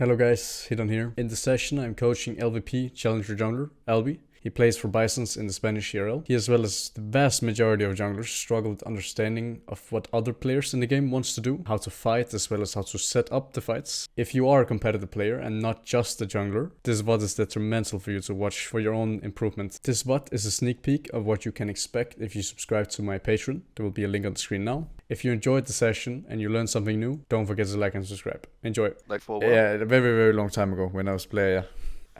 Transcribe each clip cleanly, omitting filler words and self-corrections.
Hello guys, Hidon here. In this session I'm coaching LVP Challenger Jungler, Albi. He plays for Bisons in the Spanish ERL. He, as well as the vast majority of junglers, struggle with understanding of what other players in the game wants to do, how to fight, as well as how to set up the fights. If you are a competitive player and not just a jungler, this VOD is detrimental for you to watch for your own improvement. This VOD is a sneak peek of what you can expect if you subscribe to my Patreon. There will be a link on the screen now. If you enjoyed the session and you learned something new, don't forget to like and subscribe. Enjoy. Like for a while. Yeah, a very, very long time ago when I was player.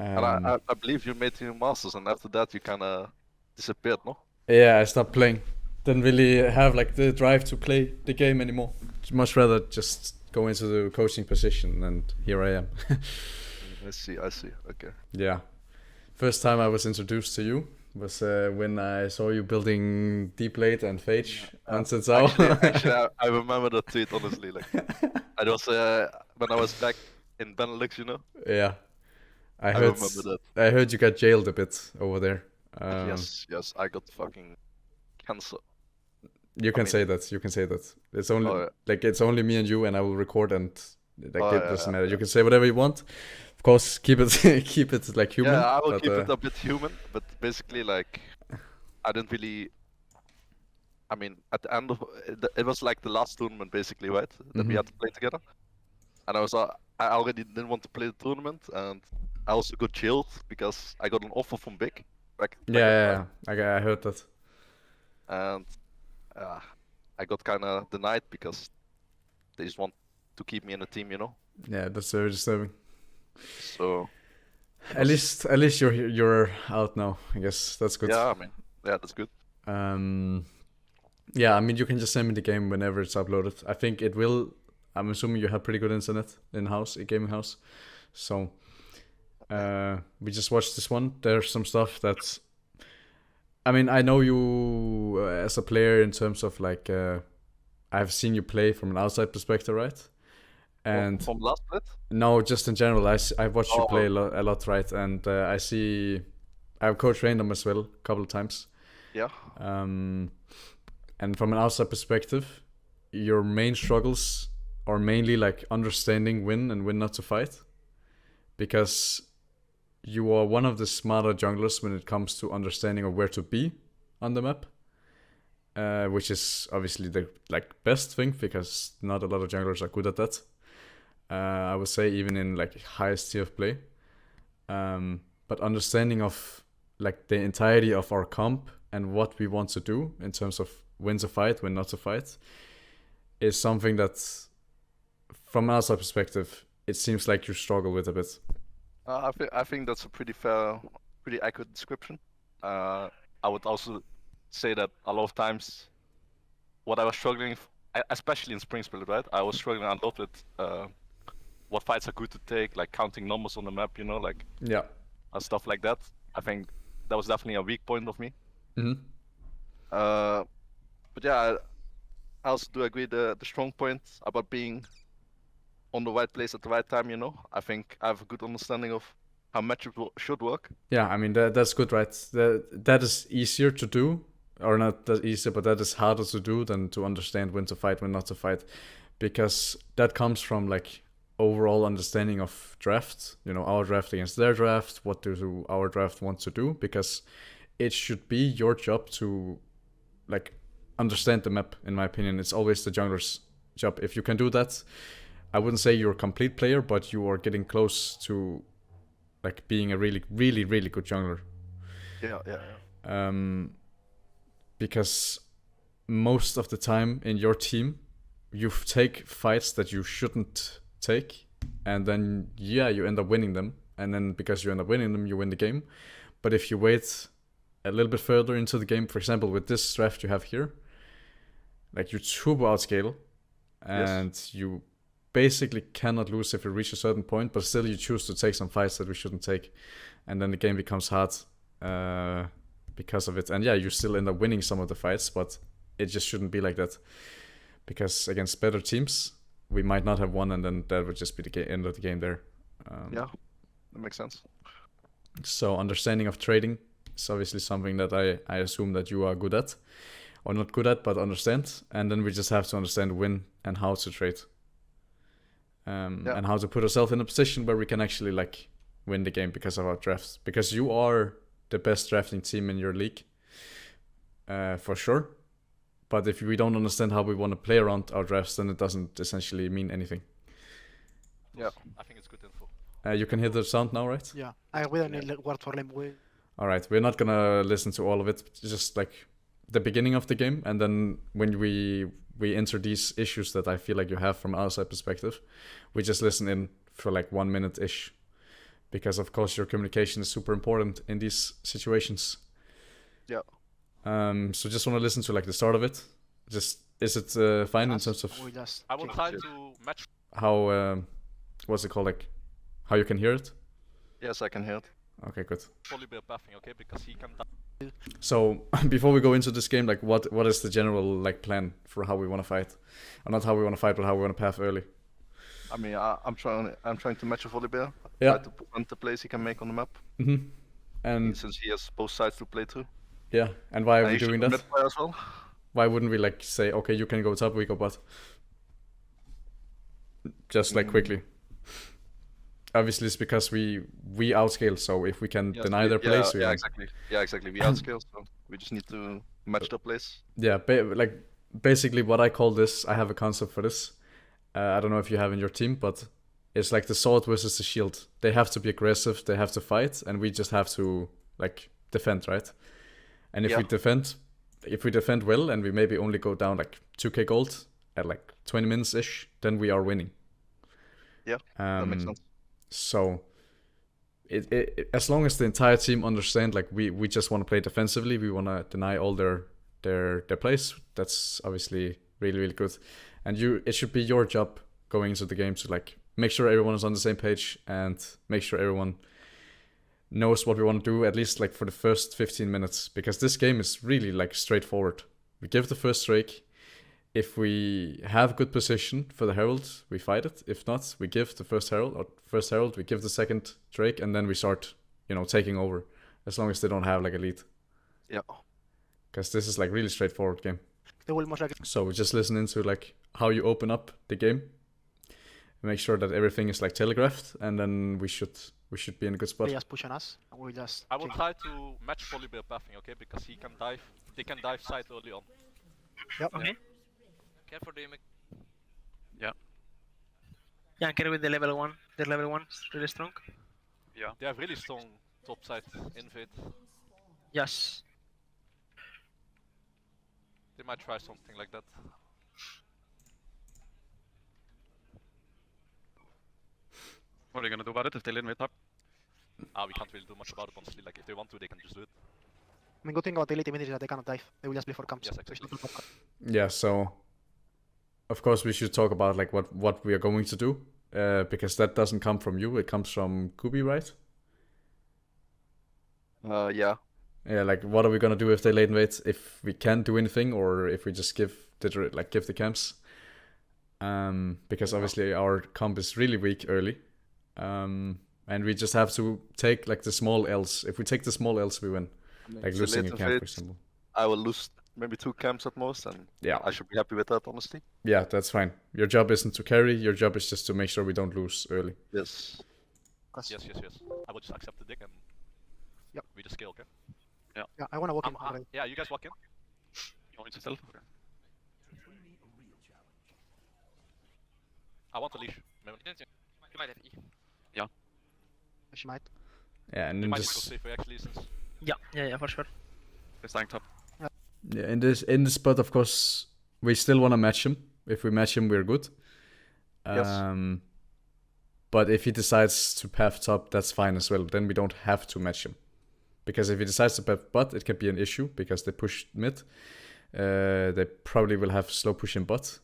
And I believe you made your masters, and after that you kind of disappeared, no? Yeah, I stopped playing. Didn't really have like the drive to play the game anymore. Much rather just go into the coaching position, and here I am. I see. Okay. Yeah. First time I was introduced to you was when I saw you building Deep Late and Phage on Sensao. Actually, I remember that tweet, honestly. Like, it was when I was back in Benelux, you know? Yeah. I remember that. I heard you got jailed a bit over there. Yes, I got fucking cancer. You can say that. You can say that. It's only like it's only me and you, and I will record, and like it doesn't matter. You can say whatever you want. Of course, keep it keep it like human. Yeah, I will keep it a bit human, but basically, like, I didn't really. I mean, at the end of it was like the last tournament, basically, right? That we had to play together, and I already didn't want to play the tournament, and I also got jailed because I got an offer from Big. Yeah, I heard that. And I got kind of denied because they just want to keep me in the team, you know. Yeah, that's very disturbing. So at least you're out now. I guess that's good. Yeah, I mean, yeah, that's good. Yeah, I mean, you can just send me the game whenever it's uploaded. I think it will. I'm assuming you have pretty good internet in house, a gaming house. So we just watched this one. There's some stuff that's. I mean, I know you as a player in terms of like, I've seen you play from an outside perspective, right? And from last split? No, just in general. I've watched you play a lot, right? And I see, I've coached random as well a couple of times. Yeah. And from an outside perspective, your main struggles are mainly like understanding when and when not to fight, because you are one of the smarter junglers when it comes to understanding of where to be on the map, which is obviously the like best thing because not a lot of junglers are good at that. I would say even in like highest tier of play, but understanding of like the entirety of our comp and what we want to do in terms of when to fight, when not to fight, is something that, from an outside perspective, it seems like you struggle with a bit. I think that's a pretty fair, pretty accurate description. I would also say that a lot of times, what I was struggling, especially in Spring Split, right? I was struggling a lot with what fights are good to take, like counting numbers on the map, you know, like stuff like that. I think that was definitely a weak point of me. But yeah, I also do agree the strong point about being on the right place at the right time, you know. I think I have a good understanding of how matchup should work. Yeah, I mean, that's good, right? That is easier to do, or not that easier, but that is harder to do than to understand when to fight, when not to fight, because that comes from like overall understanding of draft, you know, our draft against their draft, what do our draft want to do, because it should be your job to like understand the map. In my opinion, it's always the jungler's job. If you can do that, I wouldn't say you're a complete player, but you are getting close to like being a really, really, really good jungler. Yeah. Because most of the time in your team, you take fights that you shouldn't take, and then you end up winning them. And then because you end up winning them, you win the game. But if you wait a little bit further into the game, for example, with this draft you have here, like you turbo outscale, and you basically cannot lose if you reach a certain point, but still you choose to take some fights that we shouldn't take, and then the game becomes hard because of it. And you still end up winning some of the fights, but it just shouldn't be like that, because against better teams we might not have won, and then that would just be the end of the game there. Yeah, that makes sense. So understanding of trading is obviously something that I assume that you are good at, or not good at, but understand. And then we just have to understand when and how to trade. and how to put ourselves in a position where we can actually like win the game because of our drafts. Because you are the best drafting team in your league, for sure. But if we don't understand how we want to play around our drafts, then it doesn't essentially mean anything. Yeah, I think it's good info. You can hear the sound now, right? Yeah, we don't need word for language. All right, we're not gonna listen to all of it. Just like the beginning of the game, and then when we enter these issues that I feel like you have from outside perspective, we just listen in for like 1 minute ish, because of course your communication is super important in these situations. Yeah. So just want to listen to like the start of it. Just is it fine in terms of I will try to match. how what's it called, like how you can hear it? Yes, I can hear it. Okay, good. Probably be buffing, okay, because he can. So before we go into this game, like what is the general like plan for how we want to fight, or not how we want to fight, but how we want to path early? I mean, I'm trying to match a volibear. Yeah. Try to prevent the plays he can make on the map. And since he has both sides to play through. Yeah, and why are And we he should doing be that? mid-player as well. Why wouldn't we like say, okay, you can go top, we go bot? Just like quickly. Obviously, it's because we outscale. So if we can deny their plays, we exactly. Yeah, exactly. We outscale, so we just need to match the plays. Yeah, like basically what I call this. I have a concept for this. I don't know if you have in your team, but it's like the sword versus the shield. They have to be aggressive. They have to fight, and we just have to like defend, right? And if we defend well, and we maybe only go down like 2k gold at like 20 minutes ish, then we are winning. Yeah, that makes sense. So, it as long as the entire team understand, like we just want to play defensively, we want to deny all their plays. That's obviously really, really good. And it should be your job going into the game to like make sure everyone is on the same page and make sure everyone knows what we want to do, at least like for the first 15 minutes, because this game is really like straightforward. We give the first Drake. If we have good position for the Herald, we fight it. If not, we give the first Herald, we give the second Drake, and then we start, taking over, as long as they don't have like a lead. Yeah. Because this is like really straightforward game. They will most likely. So we just listen into like how you open up the game, make sure that everything is like telegraphed, and then we should be in a good spot. They just push on us, and we just. I will try to match Volibear buffing, okay, because he can dive. They can dive side early on. Yep. Okay. Careful, do you make... Yeah, carry with the level 1. Their level 1 is really strong. Yeah. They have really strong top side invade. Yes. They might try something like that. What are you gonna do about it if they invade top? We can't really do much about it, honestly. Like, if they want to, they can just do it. I mean, good thing about the elite is that they cannot dive. They will just play for camps. Yes, exactly. Yeah, so of course we should talk about like what we are going to do, because that doesn't come from you. It comes from Kubi, right? Yeah. Yeah, like what are we gonna do if they late invade? If we can't do anything, or if we just give the camps, because obviously our comp is really weak early, and we just have to take like the small L's. If we take the small L's, we win. Like losing a camp, for example. I will lose maybe 2 camps at most, and yeah, I should be happy with that, honestly. Yeah, that's fine. Your job isn't to carry. Your job is just to make sure we don't lose early. Yes. Yes. I will just accept the dick and we just scale, okay? Yeah, I wanna walk in already. Yeah, you guys walk in. You want me to stealth? Okay. I want a leash. Remember? You might have E. She might. Yeah, and You in might go this, safer actually, since... Yeah, for sure. They're staying top. yeah, in this spot, of course, we still want to match him. If we match him, we're good. Yes. But if he decides to path top, that's fine as well. Then we don't have to match him, because if he decides to path bot, it can be an issue because they push mid. They probably will have slow push in bot,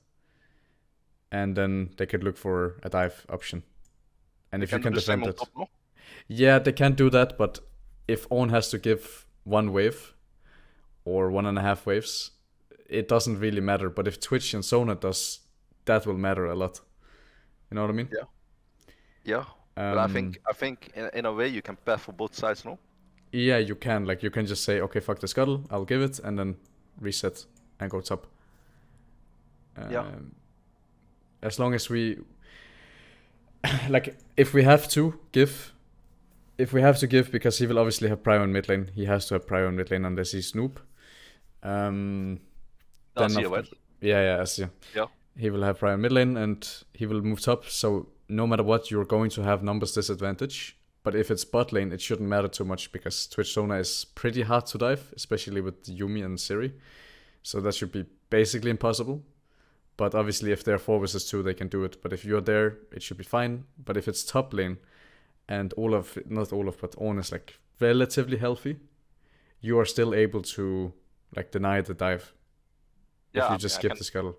and then they could look for a dive option. And if you can defend it, yeah, they can do that. But if Owen has to give 1 wave or 1.5 waves, it doesn't really matter. But if Twitch and Sona does, that will matter a lot. You know what I mean? Yeah. Yeah. But I think in a way you can path for both sides, no? Yeah, you can. Like you can just say, okay, fuck the scuttle, I'll give it, and then reset and go top. Yeah. As long as we like if we have to give, because he will obviously have prio in mid lane. He has to have prio in mid lane unless he's Snoop. Then That's of right? yeah, Asia. Yeah. He will have prio in mid lane and he will move top. So no matter what, you're going to have numbers disadvantage. But if it's bot lane, it shouldn't matter too much because Twitch Sona is pretty hard to dive, especially with Yumi and Siri. So that should be basically impossible. But obviously, if they're 4 versus 2, they can do it. But if you're there, it should be fine. But if it's top lane and not Olaf, but Ornn is like relatively healthy, you are still able to like deny the dive. Yeah, If I you just mean, skip the scuttle.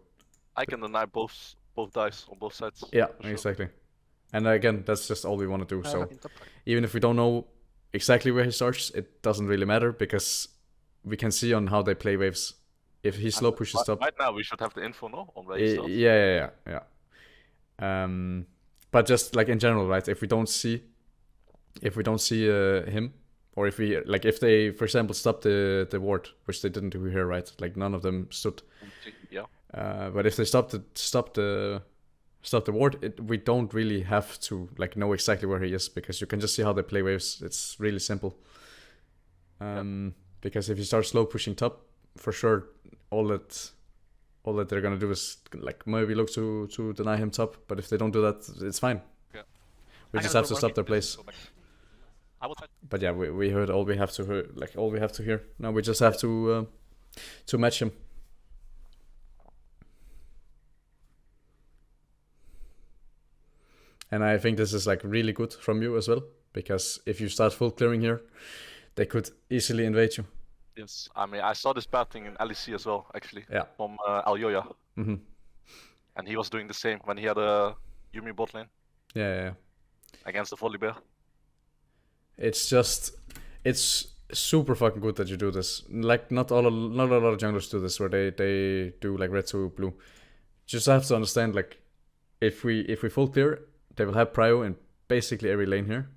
I can deny both dice on both sides. Yeah, for sure. exactly. And again, that's just all we want to do. So in top. even if we don't know exactly where he starts, it doesn't really matter because we can see on how they play waves. If he slow pushes top, Right now, we should have the info, no? On where he starts. yeah. But just like in general, right? If we don't see him, or if they, for example, stop the ward, which they didn't do here, right? Like none of them stood. Yeah. But if they stop the ward, we don't really have to like know exactly where he is because you can just see how they play waves. It's really simple. Because if you start slow pushing top, for sure, all that they're gonna do is like maybe look to deny him top. But if they don't do that, it's fine. Yeah. We I just can have to go stop market, their just place. go back. I will try. But yeah, we heard all we have to hear. Like all we have to hear. Now we just have to match him. And I think this is like really good from you as well, because if you start full clearing here, they could easily invade you. Yes. I mean, I saw this bad thing in LEC as well, actually. Yeah. From Alyoya. Mm-hmm. And he was doing the same when he had a Yumi bot lane Yeah. against the Volibear. It's super fucking good that you do this. Like not a lot of junglers do this, where they do like red to blue. Just have to understand, like if we full clear, they will have prio in basically every lane here,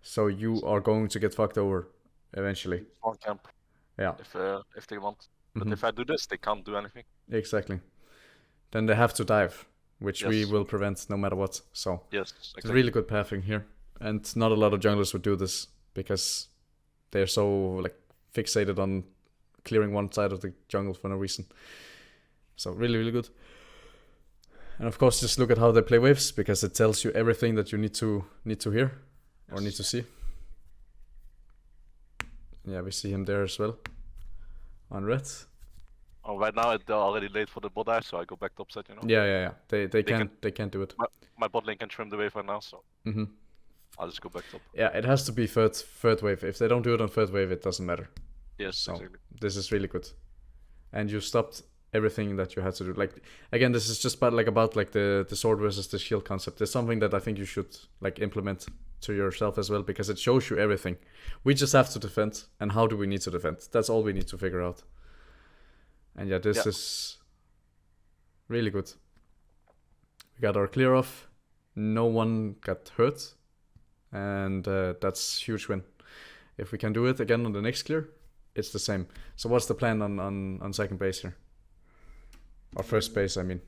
so you are going to get fucked over eventually. On camp. Yeah. If they want. But Mhm. if I do this, they can't do anything. Exactly. Then they have to dive, which we Yes. will prevent no matter what. So Yes. it's Exactly. really good pathing here, and not a lot of junglers would do this because they're so like fixated on clearing one side of the jungle for no reason. So really good. And of course, just look at how they play waves, because it tells you everything that you need to hear or need to see. Yeah, we see him there as well on red. Oh, right now they're already late for the bot dive, so I go back topside, you know. Yeah. They can- can't do it. My bot lane can trim the wave right now, so Mm-hmm. I'll just go back top. Yeah, it has to be third wave. If they don't do it on third wave, it doesn't matter. Yes, So exactly. this is really good, and you stopped everything that you had to do. Like again, this is just about the sword versus the shield concept. It's something that I think you should like implement to yourself as well, because it shows you everything. We just have to defend, and how do we need to defend? That's all we need to figure out. And yeah, this is really good. We got our clear off. No one got hurt, and that's huge win. If we can do it again on the next clear, it's the same. So what's the plan on second base here? Or first base, I mean.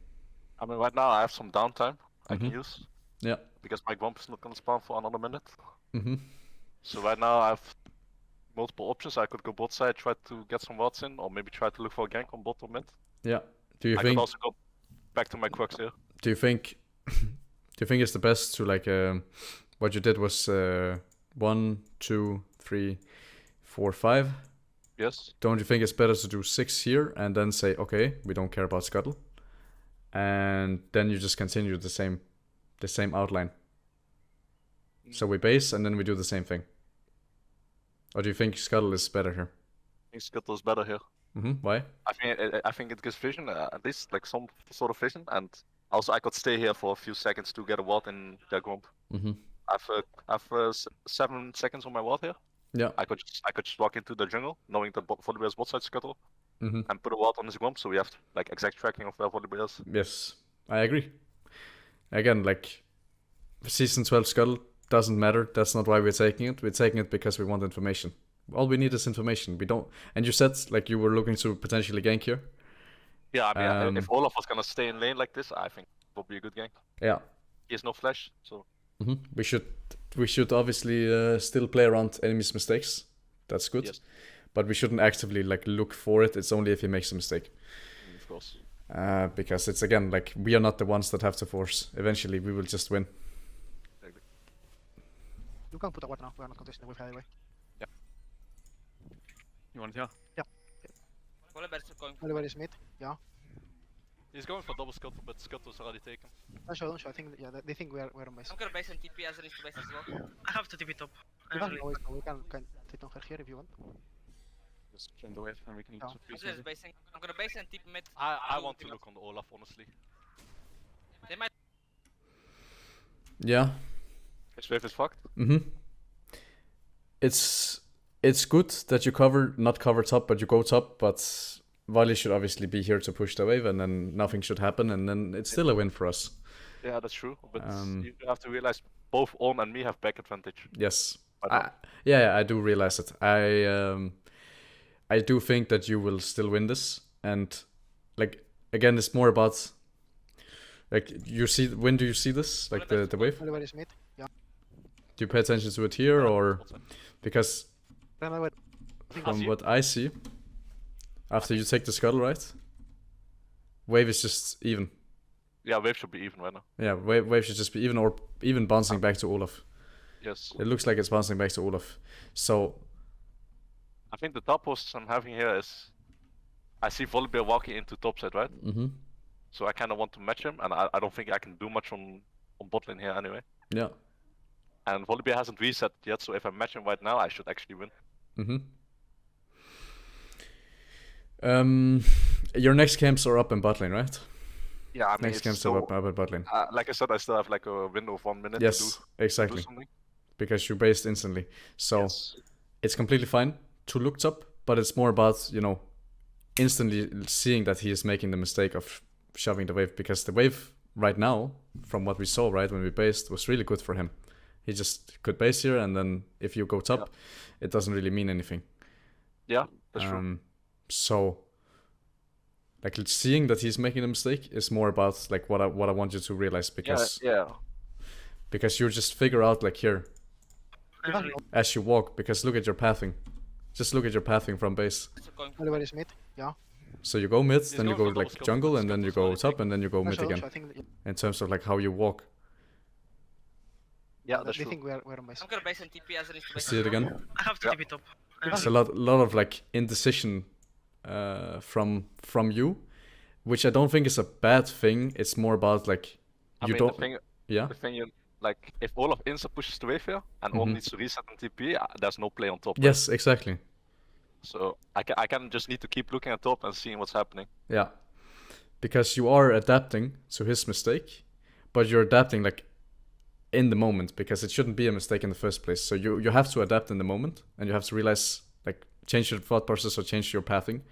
I mean, right now I have some downtime I can Mhm. use. Yeah. Because my Grump is not gonna spawn for another minute. Mm-hmm. So right now I have multiple options. I could go bot side, try to get some wards in, or maybe try to look for a gank on bot or mid. Yeah. Do you I think? could also go back to my quirks here. Do you think? Do you think it's the best to like? What you did was 1, 2, 3, 4, 5. Yes. Don't you think it's better to do 6 here and then say, okay, we don't care about scuttle, and then you just continue the same outline? So we base and then we do the same thing. Or do you think scuttle is better here? I think Skittle is better here. Mm-hmm. Why? I think it gives vision, at least like some sort of vision, and also I could stay here for a few seconds to get a ward in their Grump. Mm-hmm. I've 7 seconds on my ward here. Yeah. I could just walk into the jungle, knowing that Volibear is bot side scuttle, Mm-hmm. and put a ward on his Grump, so we have like exact tracking of where Volibear is. Yes, I agree. Again, like season 12 scuttle doesn't matter. That's not why we're taking it. We're taking it because we want information. All we need is information. We don't. And you said like you were looking to potentially gank here. Yeah, I mean, if Um, Olaf was gonna stay in lane like this, I think it would be a good gank. Yeah. He has no flash, so We should obviously still play around enemies' mistakes. That's good. yes, But we shouldn't actively like look for it. It's only if he makes a mistake. of course. Because it's again like we are not the ones that have to force. Eventually, we will just win. You can put a ward now. We are not contesting the wave anyway. You want it here? Volibear is going. Oliver is mid. Yeah. He's going for double scuttle, but scuttle's already taken. Don't show. I think they think we're on base. I'm gonna base and TP as it is to base as well. I have to TP top. You Actually. can, we can sit on her here if you want. Just trim the wave and we can Yeah. use the freeze I'm just maybe. basing. I'm gonna base and TP mid. I want to look on the Olaf, honestly. They might. Yeah. His wave is fucked. It's good that you not cover top, but you go top. But Volley should obviously be here to push the wave, and then nothing should happen, and then it's still a win for us. Yeah, that's true. But you have to realize both On and me have back advantage. Yes. I don't. Yeah, I do realize it. I do think that you will still win this, and like again, it's more about like you see. When do you see this? Like the wave? Oliver is mid. Yeah. Do you pay attention to it here, or because Remember, from what I see, after you take the scuttle, right? Wave is just even. Yeah, wave should be even right now. Yeah, wave should just be even, or even bouncing back to Olaf. Yes. It looks like it's bouncing back to Olaf. So I think the top post I'm having here is I see Volibear walking into top side, right? So I kind of want to match him, and I don't think I can do much on bot lane here anyway. yeah. And Volibear hasn't reset yet, so if I match him right now, I should actually win. Your next camps are up in bot lane, right? Yeah, I mean, Next it's camps still, are up in bot lane. like I said, I still have like a window of 1 minute Yes, to do exactly. something. Because you based instantly. So Yes. it's completely fine to look top, but it's more about, instantly seeing that he is making the mistake of shoving the wave, because the wave right now, from what we saw, right, when we based, was really good for him. He just could base here, and then if you go top, it doesn't really mean anything. Yeah, that's true. So, like seeing that he's making a mistake is more about like what I want you to realize, because because you just figure out like here Actually. as you walk, because look at your pathing. Just look at your pathing from base. Oliver is mid. Yeah. So you go mid, then you go going for like double jungle, scuttle, and then you scuttle's go already top, and then you go Don't mid show. again. I think In terms of like how you walk. Yeah, that's they true. think we're on base. I'm gonna base and TP as it is to You base see as it well. again? I have to Yeah. TP top. It's a lot of like indecision from you, which I don't think is a bad thing. It's more about like I you mean, don't. the thing you, like, if Olaf insta pushes the wave here, and On needs to reset and TP, there's no play on top. right? Yes, exactly. So I can just need to keep looking at top and seeing what's happening. Yeah, because you are adapting to his mistake, but you're adapting like in the moment, because it shouldn't be a mistake in the first place. So you have to adapt in the moment, and you have to realize like change your thought process or change your pathing.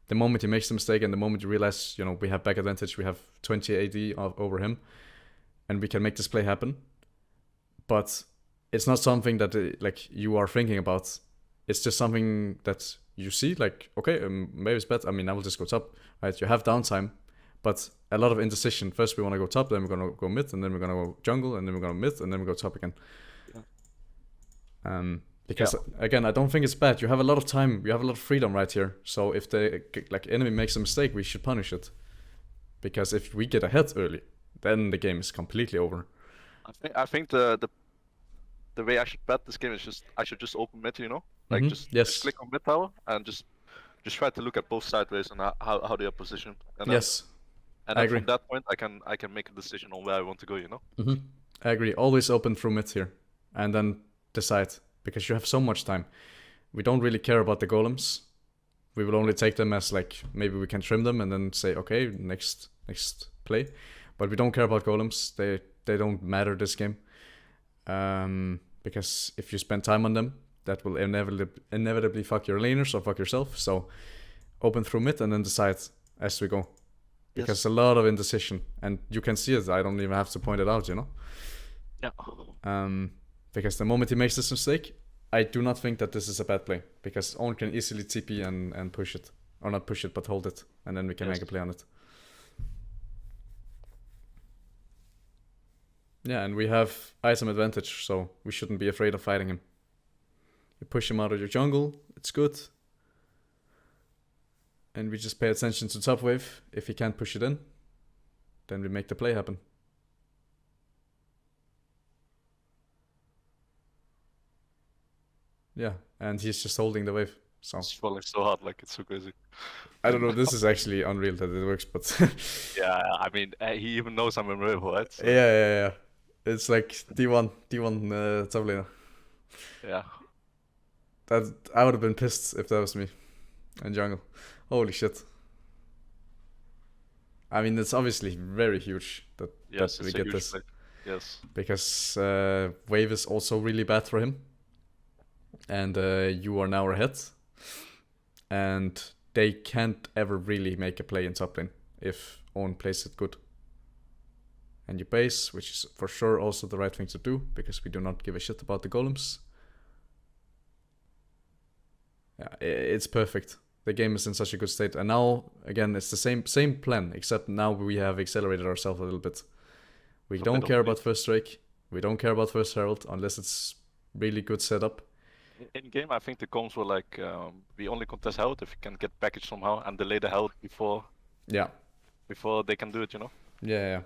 The moment he makes the mistake, and the moment you realize we have back advantage, we have 20 AD over him, and we can make this play happen. But it's not something that like you are thinking about. It's just something that you see, like, okay, maybe it's bad. I mean, I will just go top, right? You have downtime, but a lot of indecision. First we want to go top, then we're going to go mid, and then we're going to go jungle, and then we're going to mid, and then we go top again. Because again, I don't think it's bad. You have a lot of time, you have a lot of freedom right here. So if the enemy makes a mistake, we should punish it. Because if we get ahead early, then the game is completely over. I think the way I should bet this game is I should just open mid, like just click on mid tower and just try to look at both sideways and how they are positioned. And yes, and I then agree. from that point, I can make a decision on where I want to go. I agree. Always open through mid here, and then decide, because you have so much time. We don't really care about the golems. We will only take them as like maybe we can trim them and then say okay, next play. But we don't care about golems. They don't matter this game. Because if you spend time on them, that will inevitably fuck your laners or fuck yourself. So open through mid and then decide as we go. Because a lot of indecision, and you can see it. I don't even have to point it out, Yeah. Because the moment he makes this mistake, I do not think that this is a bad play, because Owen can easily TP and push it, or not push it but hold it, and then we can make a play on it. Yeah, and we have item advantage, so we shouldn't be afraid of fighting him. You push him out of your jungle, it's good. And we just pay attention to top wave. If he can't push it in, then we make the play happen. Yeah, and he's just holding the wave. So It's falling so hard, like it's so crazy. I don't know, this is actually unreal that it works, but Yeah, I mean, he even knows I'm in real, right? So, yeah. It's like D1 top laner. yeah. That I would have been pissed if that was me in jungle. Holy shit. I mean, it's obviously very huge that, Yes, that we it's a get huge this. play. Yes. Because wave is also really bad for him. And you are now ahead. And they can't ever really make a play in top lane if Owen plays it good. And you base, which is for sure also the right thing to do, because we do not give a shit about the golems. Yeah, it's perfect. The game is in such a good state, and now again it's the same plan, except now we have accelerated ourselves a little bit. We don't care about first Drake, we don't care about first Herald unless it's really good setup. In game, I think the comms were like, we only contest Herald if you can get packaged somehow and delay the Herald before they can do it, you know? Yeah.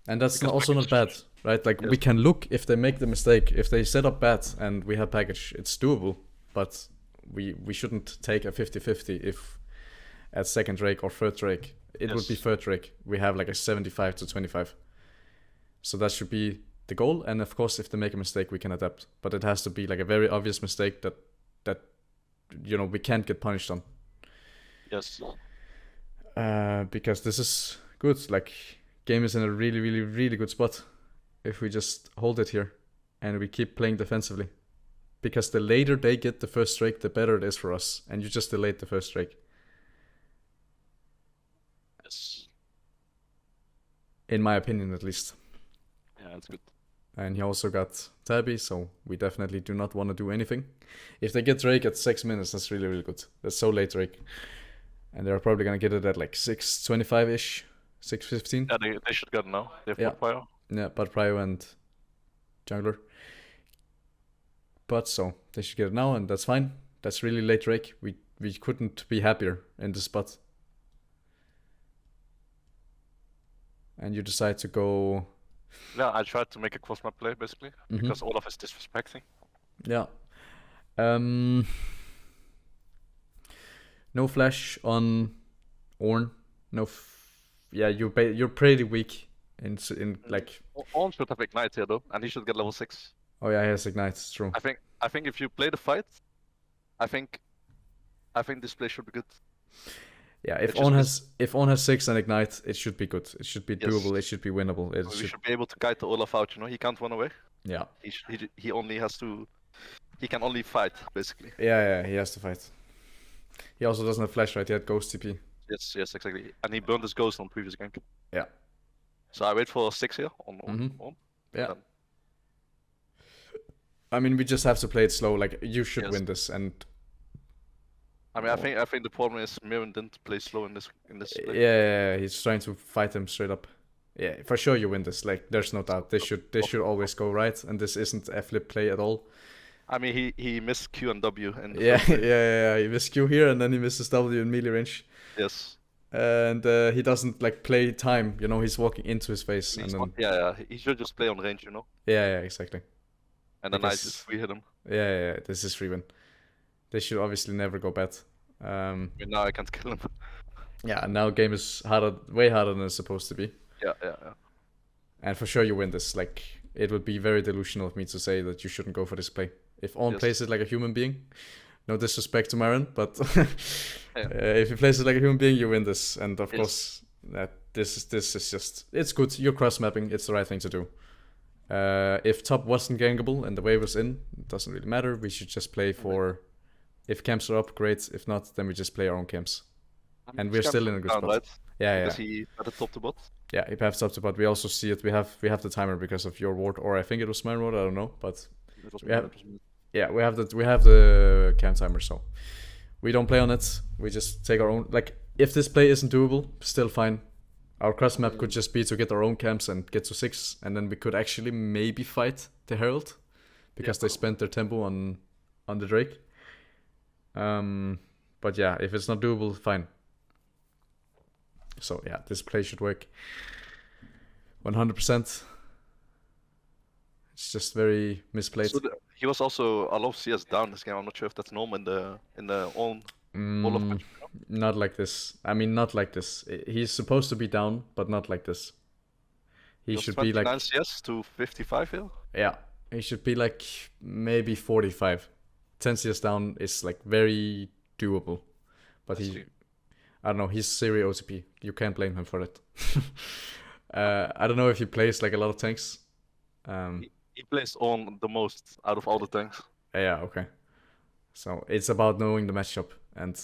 And that's Because also not bad, right? Like we can look if they make the mistake, if they set up bad and we have package, it's doable, but we shouldn't take a 50-50 if at second Drake or third Drake. It would be third Drake. We have like a 75-25. So that should be the goal, and of course if they make a mistake we can adapt. But it has to be like a very obvious mistake that you know we can't get punished on. Yes. Because this is good. Like game is in a really good spot if we just hold it here and we keep playing defensively. Because the later they get the first Drake, the better it is for us. And you just delayed the first Drake. Yes. In my opinion, at least. Yeah, that's good. And he also got Tabby, so we definitely do not want to do anything. If they get Drake at 6 minutes, that's really good. That's so late Drake. And they're probably going to get it at like 6:25-ish, 6:15. Yeah, they should get it now. They have Prio. Yeah, but Prio and Jungler. But so, they should get it now, and that's fine. That's really late Drake. We couldn't be happier in this spot. And you decide to go... Yeah, I tried to make a cross map play, basically, because Olaf is disrespecting. Yeah. No flash on Ornn. No... you're pretty weak in like... Ornn should have Ignite here, though, and he should get level 6. Oh yeah, he has Ignite, it's true. I think if you play the fight, I think this play should be good. Yeah, if Ornn has 6 and Ignite, it should be good. It should be doable, it should be winnable. We should be able to guide the Olaf out, you know? He can't run away. Yeah. He only has to... He can only fight, basically. Yeah, he has to fight. He also doesn't have flash, right? He had Ghost TP. Yes, exactly. And he burned his Ghost on previous game. Yeah. So I wait for 6 here on Ornn. Yeah. I mean, we just have to play it slow. Like, you should win this, and... I mean, I think the problem is Mirren didn't play slow in this play. Yeah, he's trying to fight him straight up. Yeah, for sure you win this. Like, there's no doubt. They should always go right, and this isn't a flip play at all. I mean, he missed Q and W. Yeah. He missed Q here, and then he misses W in melee range. Yes. And he doesn't like play time. You know, he's walking into his face. And then... He should just play on range, you know. Yeah, exactly. And then I just free hit him. Yeah, this is free win. They should obviously never go bad. Now I can't kill him. Yeah, now game is way harder than it's supposed to be. Yeah. And for sure you win this. Like, it would be very delusional of me to say that you shouldn't go for this play. If Ornn plays it like a human being, no disrespect to Marin, but if he plays it like a human being, you win this. And of course, this is just, it's good. You're cross mapping. It's the right thing to do. If top wasn't gankable and the wave was in, it doesn't really matter. We should just play for... If camps are up, great. If not, then we just play our own camps. And we're still in a good spot. Right? Yeah. Because he had a top to bot. Yeah, he paths top to bot. We also see it. We have the timer because of your ward, or I think it was my ward. I don't know, but we have the camp timer. So we don't play on it. We just take our own. Like, if this play isn't doable, still fine. Our cross map could just be to get our own camps and get to 6, and then we could actually maybe fight the Herald because they spent their tempo on the Drake. But yeah, if it's not doable, fine. So yeah, this play should work 100%. It's just very misplayed. So he was also a lot of CS down this game. I'm not sure if that's normal in the own wall of match. Not like this. I mean, not like this. He's supposed to be down, but not like this. He should be like 29 CS to 55 here. Yeah, he should be like maybe 45. 10 CS down is like very doable. But I don't know, he's Syria OTP. You can't blame him for it. I don't know if he plays like a lot of tanks. He plays on the most out of all the tanks. Yeah, okay. So it's about knowing the matchup. And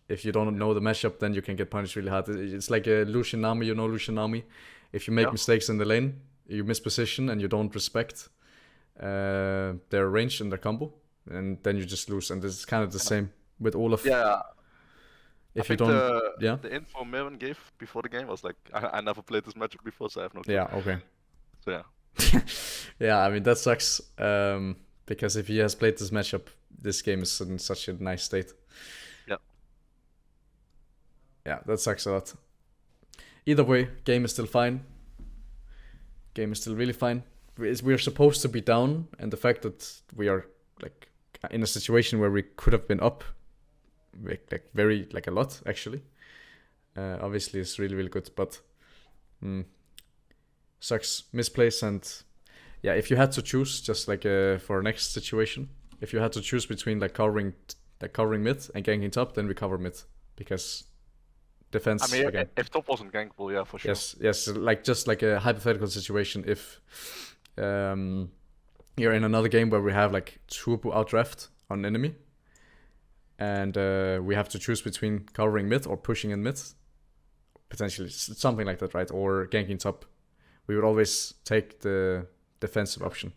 if you don't know the matchup, then you can get punished really hard. It's like a Lucian Nami, you know Lucian Nami. If you make mistakes in the lane, you miss position and you don't respect their range and their combo, and then you just lose. And this is kind of the same with Olaf. Yeah. If I you think don't, the info Mervin gave before the game was like, I never played this matchup before, so I have no clue. Yeah, okay. So yeah. Yeah, I mean that sucks. Because if he has played this matchup, this game is in such a nice state. Yeah. Yeah, that sucks a lot. Either way, game is still fine. Game is still really fine. We're supposed to be down, and the fact that we are like in a situation where we could have been up, like very like a lot actually. Obviously, it's really really good, but sucks misplays. And yeah, if you had to choose, just like for our next situation, if you had to choose between like covering mid and ganking top, then we cover mid because defense. I mean, again. if top wasn't gankable, yeah, for sure. Yes, like just like a hypothetical situation. If you're in another game where we have like Turbo outdraft on an enemy, and we have to choose between covering mid or pushing in mid, potentially something like that, right? Or ganking top, we would always take the defensive option.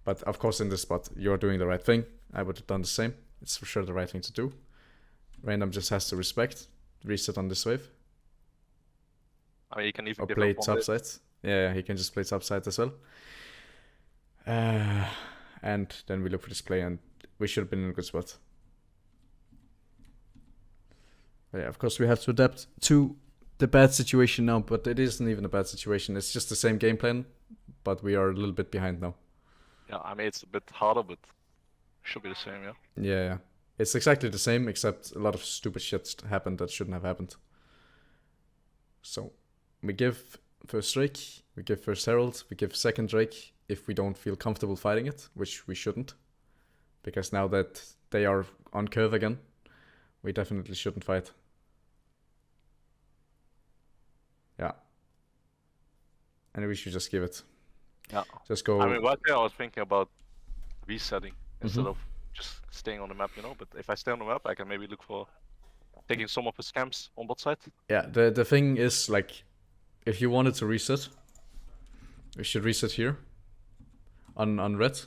But of course, in this spot, you're doing the right thing. I would have done the same. It's for sure the right thing to do. Random just has to reset on this wave. I mean, you can even or play topside. Yeah, he can just play topside as well. And then we look for this play, and we should have been in a good spot. But yeah, of course we have to adapt to the bad situation now, but it isn't even a bad situation. It's just the same game plan, but we are a little bit behind now. Yeah, I mean, it's a bit harder, but should be the same, yeah. Yeah. It's exactly the same, except a lot of stupid shit happened that shouldn't have happened. So, we give first Drake, we give first Herald, we give second Drake if we don't feel comfortable fighting it, which we shouldn't. Because now that they are on curve again, we definitely shouldn't fight. Yeah. And we should just give it. Yeah. Just go. I mean, right there I was thinking about resetting instead of just staying on the map, you know. But if I stay on the map, I can maybe look for taking some of his camps on bot side. Yeah, the thing is, like, if you wanted to reset, we should reset here on red.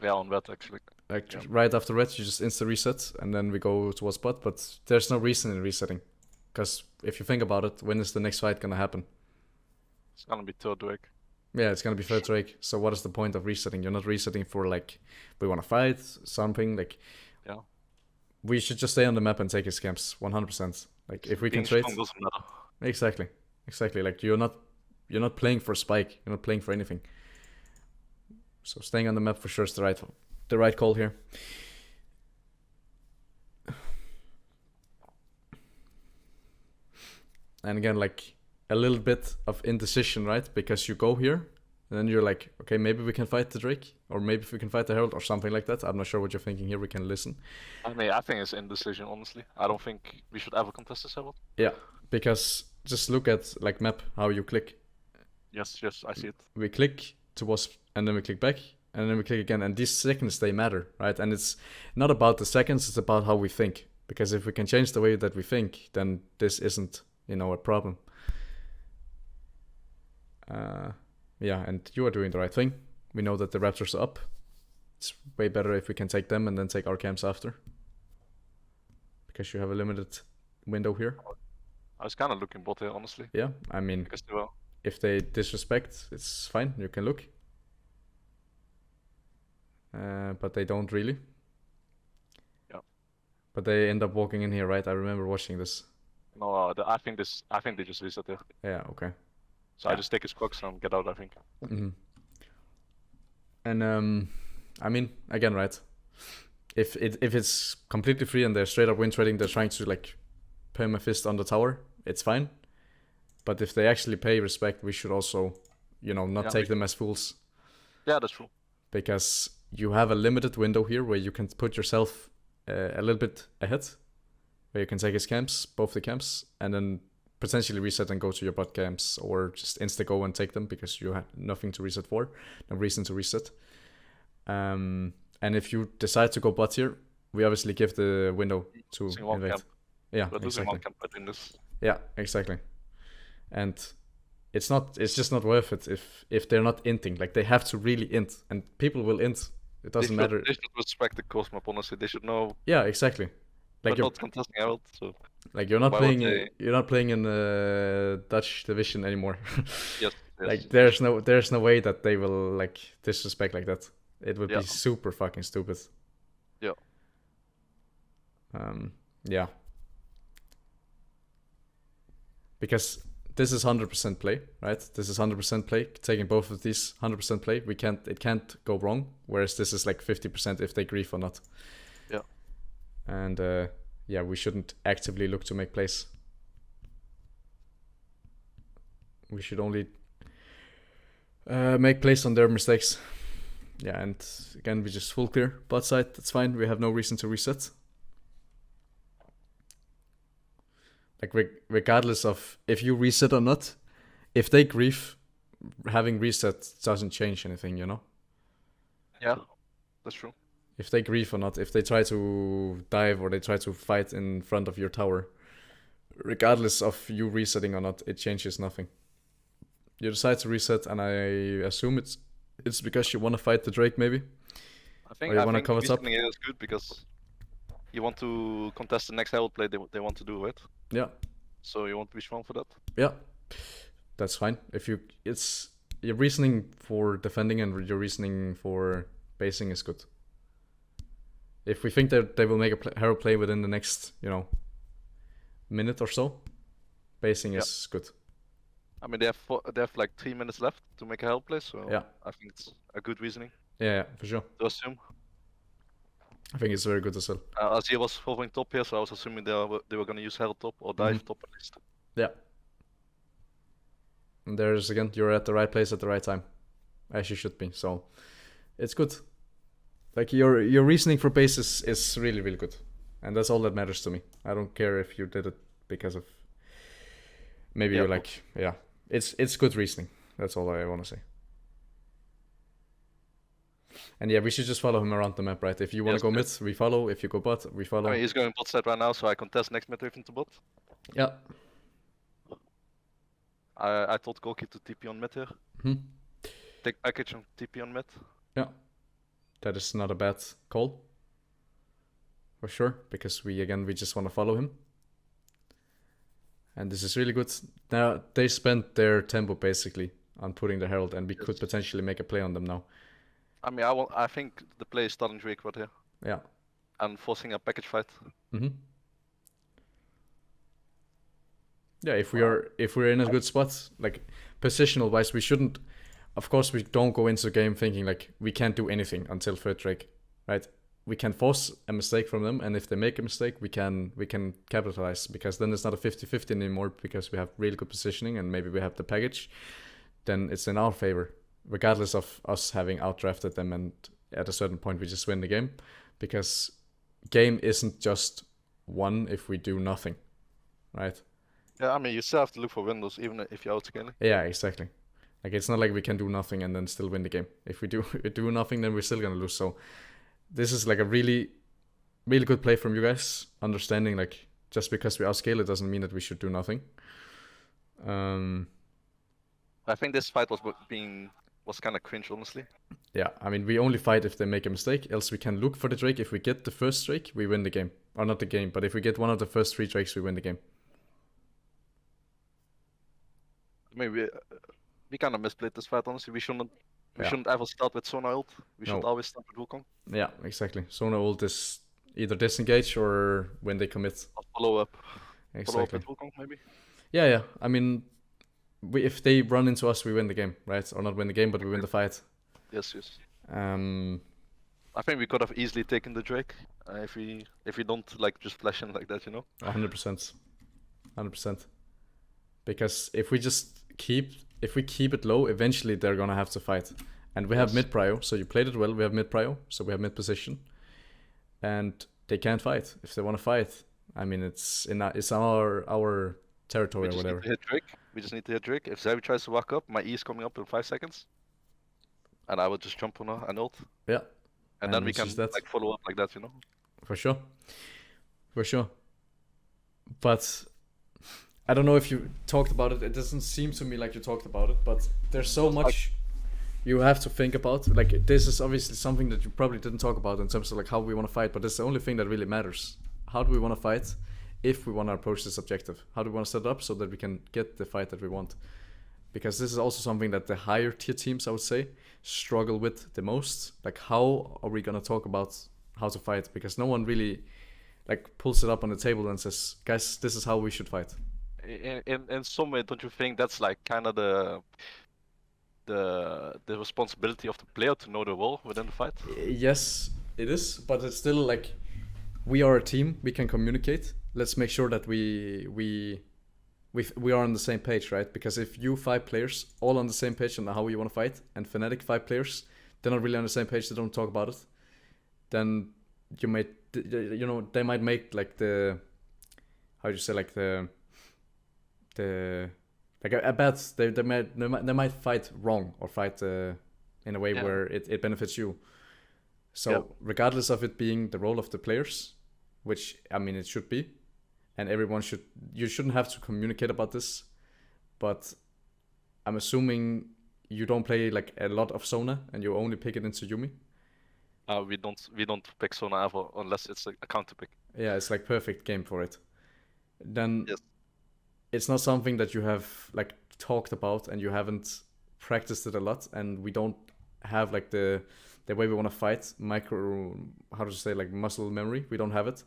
Yeah, on red actually. Like right after red, you just insta reset, and then we go towards bot. But there's no reason in resetting, because if you think about it, when is the next fight gonna happen? It's gonna be third Drake. Yeah, it's gonna be third Drake. So what is the point of resetting? You're not resetting for like we want to fight something. Like, yeah, we should just stay on the map and take his camps 100%. Like if we can trade. Doesn't matter. Exactly. Like you're not playing for spike. You're not playing for anything. So staying on the map for sure is the right call here. And again, like a little bit of indecision, right? Because you go here, and then you're like, okay, maybe we can fight the Drake, or maybe if we can fight the Herald, or something like that. I'm not sure what you're thinking here. We can listen. I mean, I think it's indecision, honestly. I don't think we should ever contest this Herald. Yeah, because just look at like map, how you click. Yes, I see it. We click towards, and then we click back, and then we click again, and these seconds, they matter, right? And it's not about the seconds, it's about how we think. Because if we can change the way that we think, then this isn't, a problem. Yeah, and you are doing the right thing. We know that the Raptors are up. It's way better if we can take them and then take our camps after. Because you have a limited window here. I was kind of looking bot here, honestly, Yeah, I mean, because they were. if they disrespect, it's fine. You can look. But they don't really. Yeah. But they end up walking in here, right? I remember watching this. No, I think they just reset here. Yeah, okay. So I Yeah. just take his crocs and get out, I think. Hmm. And I mean, again, right? If it's completely free and they're straight up win trading, they're trying to like perma fist on the tower, it's fine. But if they actually pay respect, we should also, not Yeah, take them as fools, Yeah, that's true. because you have a limited window here where you can put yourself a little bit ahead, where you can take his camps, both the camps, and then potentially reset and go to your bot camps, or just insta go and take them because you have nothing to reset for, no reason to reset. And if you decide to go bot here, we obviously give the window to Losing one invade. camp. Yeah, But losing exactly. one camp by doing this. Yeah, exactly. And it's just not worth it if they're not inting. Like, they have to really int, and people will int. It doesn't matter. They should respect the course map, honestly. They should know Yeah, exactly. Like, they're not contesting out, so you're not why would playing they- you're not playing in the Dutch division anymore. yes. Like, there's no way that they will like disrespect like that. It would Yeah. be super fucking stupid. Yeah. Yeah. Because this is 100% play, right? This is 100% play. Taking both of these 100% play, it can't go wrong. Whereas this is like 50% if they grief or not. Yeah. And yeah, we shouldn't actively look to make plays. We should only make plays on their mistakes. Yeah, and again, we just full clear bot side. That's fine. We have no reason to reset. Like, regardless of if you reset or not, if they grief, having reset doesn't change anything, Yeah, that's true. If they grief or not, if they try to dive or they try to fight in front of your tower, regardless of you resetting or not, it changes nothing. You decide to reset, and I assume it's because you want to fight the Drake, maybe? I think Or you I wanna think cover top? resetting it is good because you want to contest the next Herald play they want to do, right? Yeah. So you want to be strong for that. Yeah, that's fine. If it's your reasoning for defending and your reasoning for basing is good. If we think that they will make a hero play within the next, minute or so, basing is good. I mean, they have like 3 minutes left to make a Herald play, so Yeah. I think it's a good reasoning Yeah, for sure. to assume. I think it's very good as well. Azir was hovering top here, so I was assuming they were going to use Herald top or dive top at least. Yeah. And there's again, you're at the right place at the right time, as you should be. So it's good. Like, your reasoning for base is really, really good, and that's all that matters to me. I don't care if you did it because of maybe you're like, yeah, it's good reasoning. That's all I want to say. And yeah, we should just follow him around the map, right? If you want to Yes, go mid, yes. we follow. If you go bot, we follow. I mean, he's going bot side right now, so I contest next mid wave into bot. Yeah. I told Gorky to TP on mid here. Hmm. Take package and TP on mid. Yeah. That is not a bad call. For sure, because we just want to follow him. And this is really good. Now, they spent their tempo basically on putting the Herald, and we could potentially make a play on them now. I mean, I think the play is starting Drake right here Yeah. and forcing a package fight. Mm-hmm. Yeah, if we're in a good spot, like positional wise, we shouldn't. Of course, we don't go into the game thinking like we can't do anything until third Drake, right? We can force a mistake from them, and if they make a mistake, we can capitalize, because then it's not a 50-50 anymore, because we have really good positioning and maybe we have the package. Then it's in our favor, regardless of us having outdrafted them, and at a certain point we just win the game, because game isn't just won if we do nothing, right? Yeah, I mean, you still have to look for windows even if you're outscaling. Yeah, exactly. Like, it's not like we can do nothing and then still win the game. If we do nothing, then we're still gonna lose. So this is like a really, really good play from you guys. Understanding, like, just because we outscale, it doesn't mean that we should do nothing. I think this fight was kind of cringe, honestly. Yeah, I mean, we only fight if they make a mistake. Else we can look for the Drake. If we get the first Drake, we win the game. Or not the game, but if we get one of the first 3 Drakes, we win the game. I mean, we kind of misplayed this fight, honestly. We shouldn't ever start with Sona ult. We should No. always start with Wukong. Yeah, exactly. Sona ult is either disengage or when they commit. Or follow up Exactly. with Wukong, maybe. Yeah. I mean, if they run into us, we win the game, right? Or not win the game, but we win the fight. Yes. I I think we could have easily taken the Drake if we don't like just flash in like that, you know. 100%. 100%. Because if we keep it low, eventually they're gonna have to fight. And we have Yes. mid prio, so you played it well. We have mid prio, so we have mid position, and they can't fight. If they want to fight, I mean, it's our territory We or just whatever. need to hit Drake. We just need to hit Drake. If Zabi tries to walk up, my E is coming up in 5 seconds, and I would just jump on an ult, Yeah, and then And we it's can just that. like follow up like that, you know. for sure. But I don't know if you talked about it. It doesn't seem to me like you talked about it. But there's so much you have to think about. Like, this is obviously something that you probably didn't talk about in terms of like how we want to fight. But it's the only thing that really matters. How do we want to fight? If we want to approach this objective, how do we want to set it up so that we can get the fight that we want? Because this is also something that the higher tier teams, I would say, struggle with the most. Like, how are we gonna talk about how to fight? Because no one really like pulls it up on the table and says, guys, this is how we should fight. In some way, don't you think that's like kind of the responsibility of the player to know the role within the fight? Yes, it is, but it's still like, we are a team, we can communicate. Let's make sure that we are on the same page, right? Because if you 5 players all on the same page on how you want to fight, and Fnatic 5 players, they're not really on the same page, they don't talk about it, then they might make like the, how do you say, like the like a bad, they might fight wrong or fight in a way Yeah. where it benefits you. So Yeah. regardless of it being the role of the players, which I mean it should be, and you shouldn't have to communicate about this, but I'm assuming you don't play like a lot of Sona and you only pick it into Yumi. We don't pick Sona ever unless it's a counter pick. Yeah, it's like perfect game for it. Then Yes. it's not something that you have like talked about and you haven't practiced it a lot, and we don't have like the way we want to fight how to say, like muscle memory. We don't have it.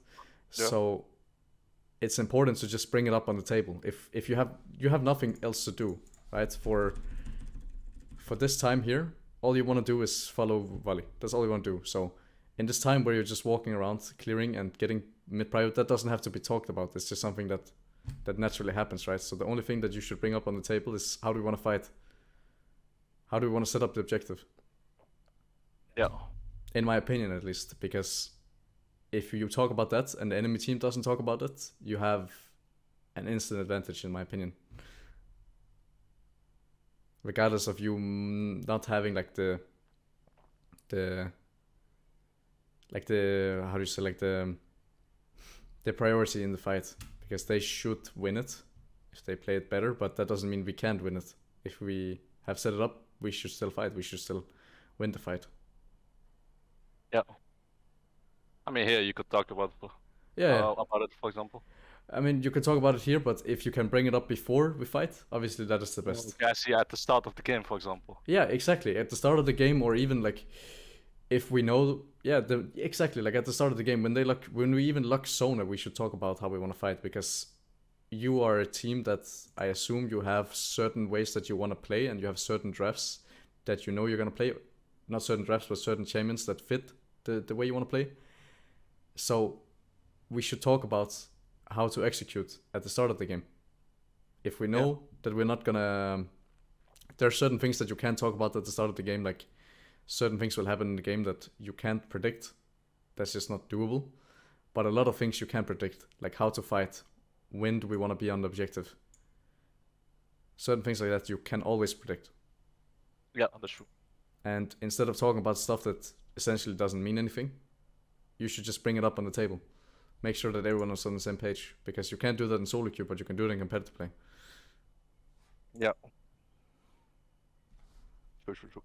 Yeah. So it's important to just bring it up on the table. If you have nothing else to do, right? For this time here, all you want to do is follow Valley. That's all you want to do. So in this time where you're just walking around clearing and getting mid prio, that doesn't have to be talked about. It's just something that naturally happens, right? So the only thing that you should bring up on the table is, how do we want to fight? How do we want to set up the objective? Yeah. In my opinion, at least, because if you talk about that and the enemy team doesn't talk about it, you have an instant advantage, in my opinion. Regardless of you not having like the how do you say, like the priority in the fight, because they should win it if they play it better, but that doesn't mean we can't win it. If we have set it up, we should still fight. We should still win the fight. Yeah. I mean, here you could talk about it, for example. I mean, you can talk about it here, but if you can bring it up before we fight, obviously that is the best. Yeah, see, at the start of the game, for example. Yeah, exactly. At the start of the game, or even like, if we know, exactly, like at the start of the game, when we even lock Sona, we should talk about how we want to fight, because you are a team that I assume you have certain ways that you want to play, and you have certain drafts that you know you're gonna play. Not certain drafts, but certain champions that fit the way you want to play. So we should talk about how to execute at the start of the game. If we know that we're not gonna, there are certain things that you can't talk about at the start of the game, like certain things will happen in the game that you can't predict. That's just not doable. But a lot of things you can predict, like how to fight, when do we want to be on the objective. Certain things like that you can always predict. Yeah, that's true. And instead of talking about stuff that essentially doesn't mean anything, you should just bring it up on the table. Make sure that everyone is on the same page, because you can't do that in solo queue, but you can do it in competitive play. Yeah. True.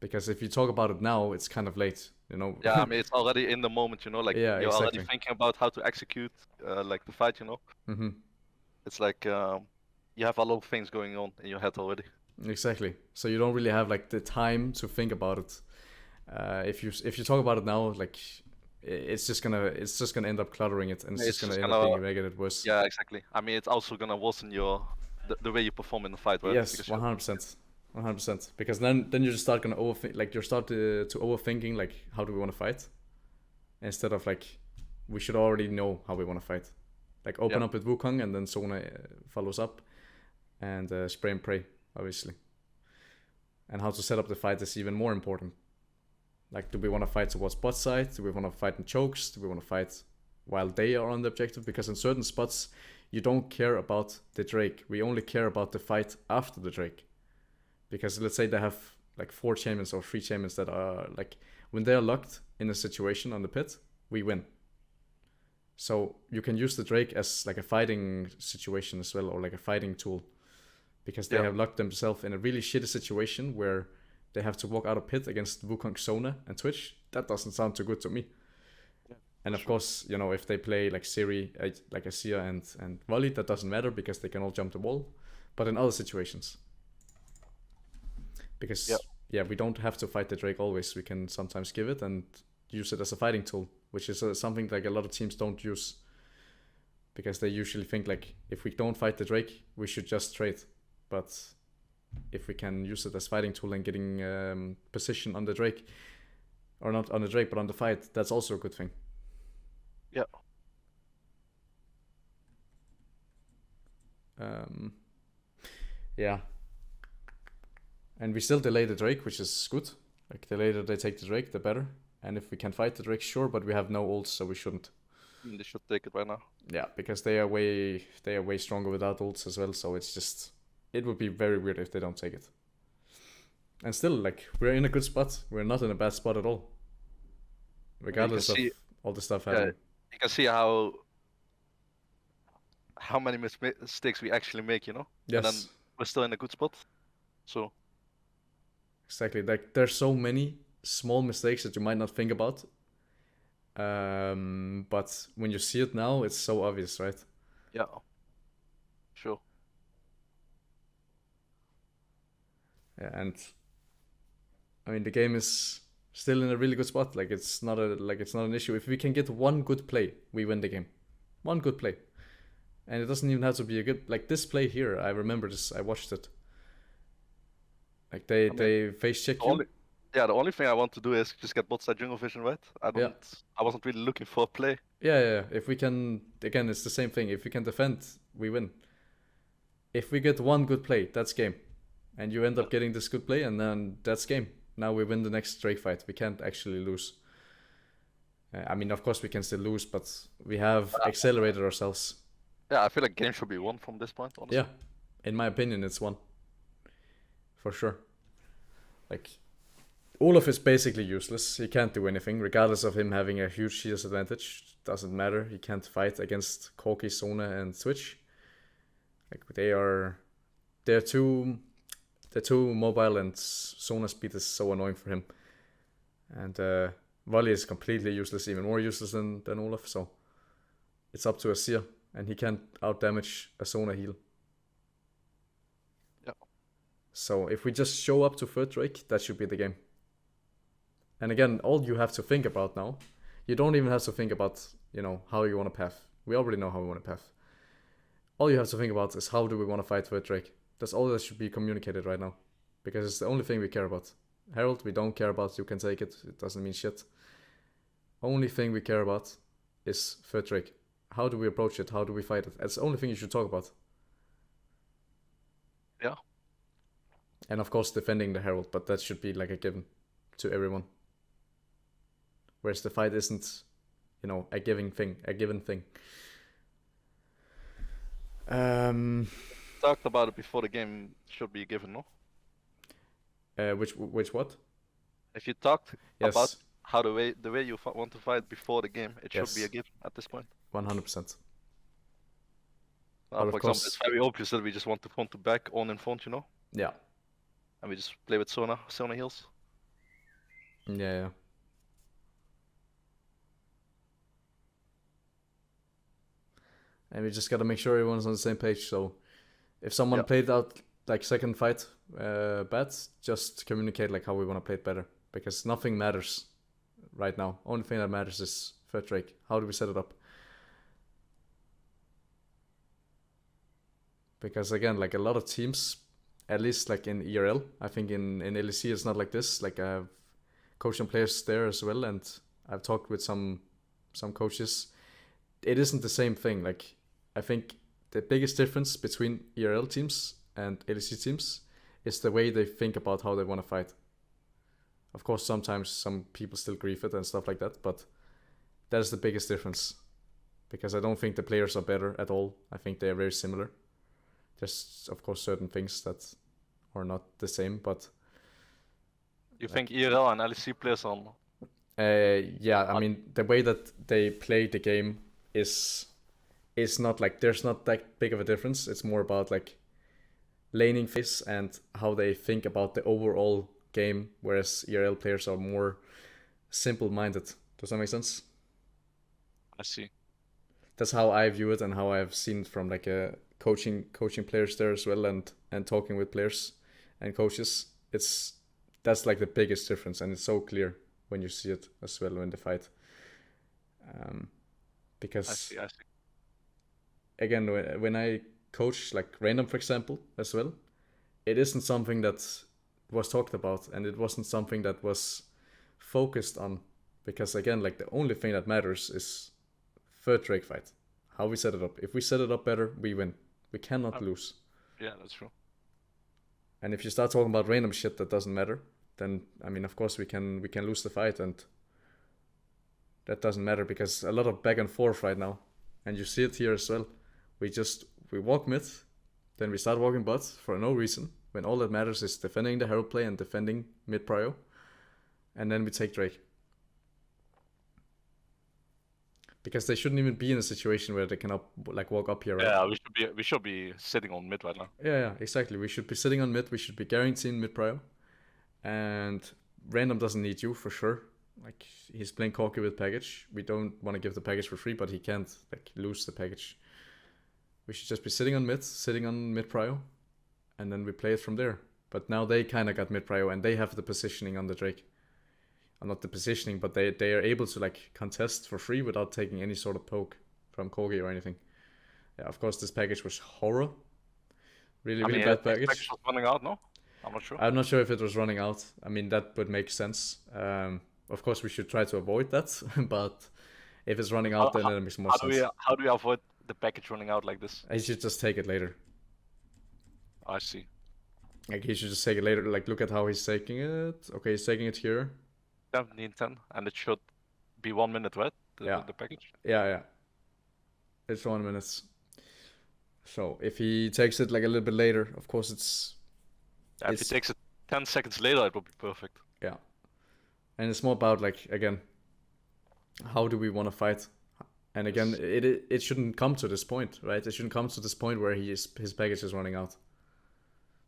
Because if you talk about it now, it's kind of late, you know. Yeah, I mean, it's already in the moment, you know, like Yeah, you're already exactly. thinking about how to execute like the fight, you know. Mm-hmm. It's like you have a lot of things going on in your head already. Exactly. So you don't really have like the time to think about it. If you talk about it now, like it's just gonna end up cluttering it, and it's just gonna end up being making it worse. Yeah, exactly. I mean, it's also gonna worsen the way you perform in the fight, right? Yes, 100%, 100%. Because then you just start gonna overthink, like you start to overthinking, like how do we want to fight, instead of like we should already know how we want to fight. Like open up with Wukong, and then Sona follows up, and spray and pray, obviously. And how to set up the fight is even more important. Like, do we want to fight towards bot side? Do we want to fight in chokes? Do we want to fight while they are on the objective? Because in certain spots, you don't care about the Drake. We only care about the fight after the Drake. Because let's say they have like 4 champions or 3 champions that are like, when they are locked in a situation on the pit, we win. So you can use the Drake as like a fighting situation as well, or like a fighting tool. Because they have locked themselves in a really shitty situation where they have to walk out of pit against Wukong, Sona, and Twitch. That doesn't sound too good to me. Yeah, and of course, you know, if they play like Siri, like Asia and Volley, that doesn't matter because they can all jump the wall. But in other situations, because we don't have to fight the Drake always. We can sometimes give it and use it as a fighting tool, which is something like a lot of teams don't use, because they usually think like, if we don't fight the Drake, we should just trade. But if we can use it as fighting tool and getting position on the Drake, or not on the Drake but on the fight, that's also a good thing. Yeah. Yeah. And we still delay the Drake, which is good. Like, the later they take the Drake, the better. And if we can fight the Drake, sure, but we have no ults, so we shouldn't. They should take it right now. Yeah, because they are way stronger without ults as well, so it's just, it would be very weird if they don't take it. And still, like, we're in a good spot. We're not in a bad spot at all. Regardless of all the stuff happening. You can see how many mistakes we actually make, you know? Yes. And then we're still in a good spot. So exactly. Like, there's so many small mistakes that you might not think about. But when you see it now, it's so obvious, right? Yeah. Sure. Yeah, and I mean, the game is still in a really good spot. Like, it's not an issue. If we can get one good play, we win the game. One good play. And it doesn't even have to be a good, like this play here. I remember this. I watched it. Like, they face check you. The only thing I want to do is just get bot side jungle vision, right? I wasn't really looking for a play. Yeah. If we can, again, it's the same thing. If we can defend, we win. If we get one good play, that's game. And you end up getting this good play, and then that's game. Now we win the next Drake fight. We can't actually lose. I mean, of course we can still lose, but we have accelerated ourselves. Yeah, I feel like game should be won from this point, honestly. Yeah, in my opinion, it's won. For sure. Like, Olaf is basically useless. He can't do anything, regardless of him having a huge CS advantage. Doesn't matter. He can't fight against Corki, Sona, and Switch. Like, they're too mobile, and Sona speed is so annoying for him. And Volley is completely useless, even more useless than Olaf. So it's up to Asir, and he can't outdamage a Sona heal. Yeah. So if we just show up to third Drake, that should be the game. And again, all you have to think about now, you don't even have to think about, you know, how you want to path. We already know how we want to path. All you have to think about is how do we want to fight third Drake. That's all that should be communicated right now. Because it's the only thing we care about. Herald, we don't care about. You can take it. It doesn't mean shit. Only thing we care about is third Drake. How do we approach it? How do we fight it? That's the only thing you should talk about. Yeah. And of course defending the Herald, but that should be like a given to everyone. Whereas the fight isn't, you know, a given thing. Talked about it before the game should be given, no? Which what? If you talked Yes. about how the way you want to fight before the game, it should be a given at this point. 100%. For example, it's very obvious that we just want to front to back on in front, you know? Yeah. And we just play with Sona heals. Yeah. And we just gotta make sure everyone's on the same page. So If someone Yeah. played out like second fight bad, just communicate like how we want to play it better, because nothing matters right now. Only thing that matters is third Drake. How do we set it up? Because again, like a lot of teams, at least like in ERL, I think in LEC it's not like this. Like I have coaching players there as well, and I've talked with some coaches. It isn't the same thing. Like I think the biggest difference between ERL teams and LEC teams is the way they think about how they want to fight. Of course, sometimes some people still grieve it and stuff like that, but that is the biggest difference. Because I don't think the players are better at all. I think they are very similar. There's of course certain things that are not the same, but You think ERL and LEC players on? yeah, I mean the way that they play the game is not like, there's not that big of a difference. It's more about like laning phase and how they think about the overall game, whereas ERL players are more simple-minded. Does that make sense? I see. That's how I view it and how I've seen it from like a coaching players there as well, and talking with players and coaches. That's like the biggest difference, and it's so clear when you see it as well when they fight. Because I see. again, when I coach like random, for example, as well, it isn't something that was talked about, and it wasn't something that was focused on, because again, like the only thing that matters is third Drake fight, how we set it up. If we set it up better, we win. We cannot lose. Yeah, that's true. And if you start talking about random shit that doesn't matter, then I mean, of course we can lose the fight, and that doesn't matter, because a lot of back and forth right now, and you see it here as well. We walk mid, then we start walking bot for no reason, when all that matters is defending the herald play and defending mid prio, and then we take Drake. Because they shouldn't even be in a situation where they can walk up here, right? Yeah, we should be sitting on mid right now. Yeah, exactly. We should be sitting on mid. We should be guaranteeing mid prio. And random doesn't need you for sure. Like, he's playing Corki with package. We don't want to give the package for free, but he can't like lose the package. We should just be sitting on mid prio, and then we play it from there. But now they kind of got mid prio, and they have the positioning on the Drake. Not the positioning, but they are able to like contest for free without taking any sort of poke from Corgi or anything. Yeah, of course this package was horror. Really bad package. Package was running out, no? I'm not sure. I'm not sure if it was running out. I mean, that would make sense. Of course we should try to avoid that, but if it's running out, then it makes more sense. How do we avoid the package running out like this? He should just take it later. I see. Like, he should just take it later. Like, look at how he's taking it. Okay, he's taking it here. 17-10, and it should be 1 minute, right? Yeah. The package. Yeah. It's 1 minute. So if he takes it like a little bit later, of course it's. Yeah, if he takes it 10 seconds later, it would be perfect. Yeah. And it's more about like, again, how do we want to fight? And again, it shouldn't come to this point, right? It shouldn't come to this point where his package is running out.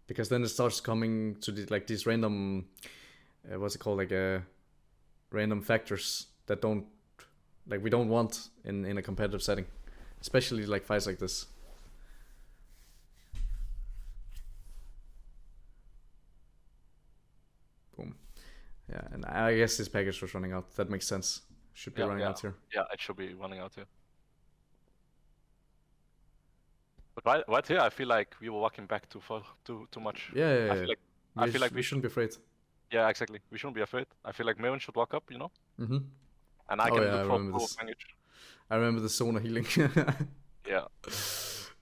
Because then it starts coming to these random, what's it called, like random factors that we don't want in a competitive setting, especially like fights like this. Boom. Yeah, and I guess this package was running out. That makes sense. Should be running out here. Yeah, it should be running out here. But right here, I feel like we were walking back too much. Yeah. I feel like we shouldn't be afraid. Yeah, exactly. We shouldn't be afraid. I feel like Maren should walk up, you know? Mm-hmm. And I can look for a package. I remember the Sona healing. Yeah.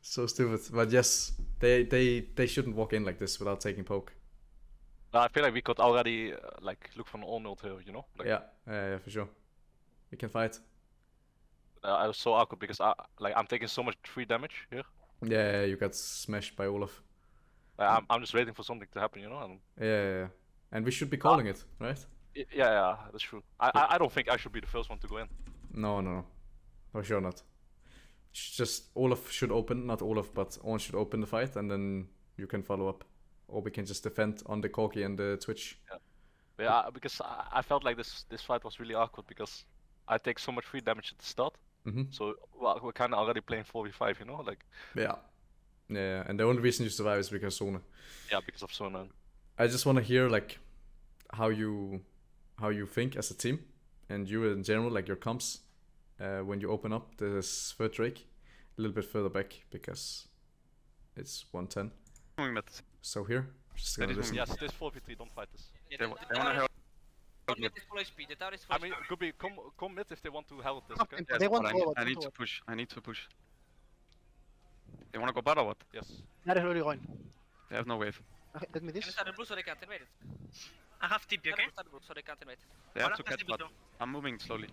So stupid. But yes, they shouldn't walk in like this without taking poke. No, I feel like we could already look for an all ult here, you know? Like, yeah, for sure. We can fight. I was so awkward because I'm taking so much free damage here. Yeah, you got smashed by Olaf. I'm just waiting for something to happen, you know? And yeah. And we should be calling it, right? Yeah, that's true. I don't think I should be the first one to go in. No. For sure not. Just Olaf should open, not Olaf, but Owen should open the fight, and then you can follow up. Or we can just defend on the Corki and the Twitch. Yeah, because I felt like this fight was really awkward because I take so much free damage at the start. Mm-hmm. So we're kind of already playing 4v5, you know? Like. Yeah. Yeah, and the only reason you survive is because Sona. Yeah, because of Sona. I just want to hear like how you think as a team, and you in general, like your comps, when you open up this third Drake a little bit further back because it's 110. Moving mid. So here, just That gonna is listen. Yes, this 4v3, don't fight this. Yeah, They the wanna tower help. is mid is full HP. The tower is full I mean, HP. could be come mid if they want to help this, Half okay? tempo. Yes, They want but to go. I need to push. I need to push. They wanna go bad or what? Yes. That is really going. They have no wave. Okay, let me Can you this. start the blue so they can't invade it? I have TP, okay? Start the blue so they can't invade. They have One to of us catch TP bot. though. I'm moving slowly.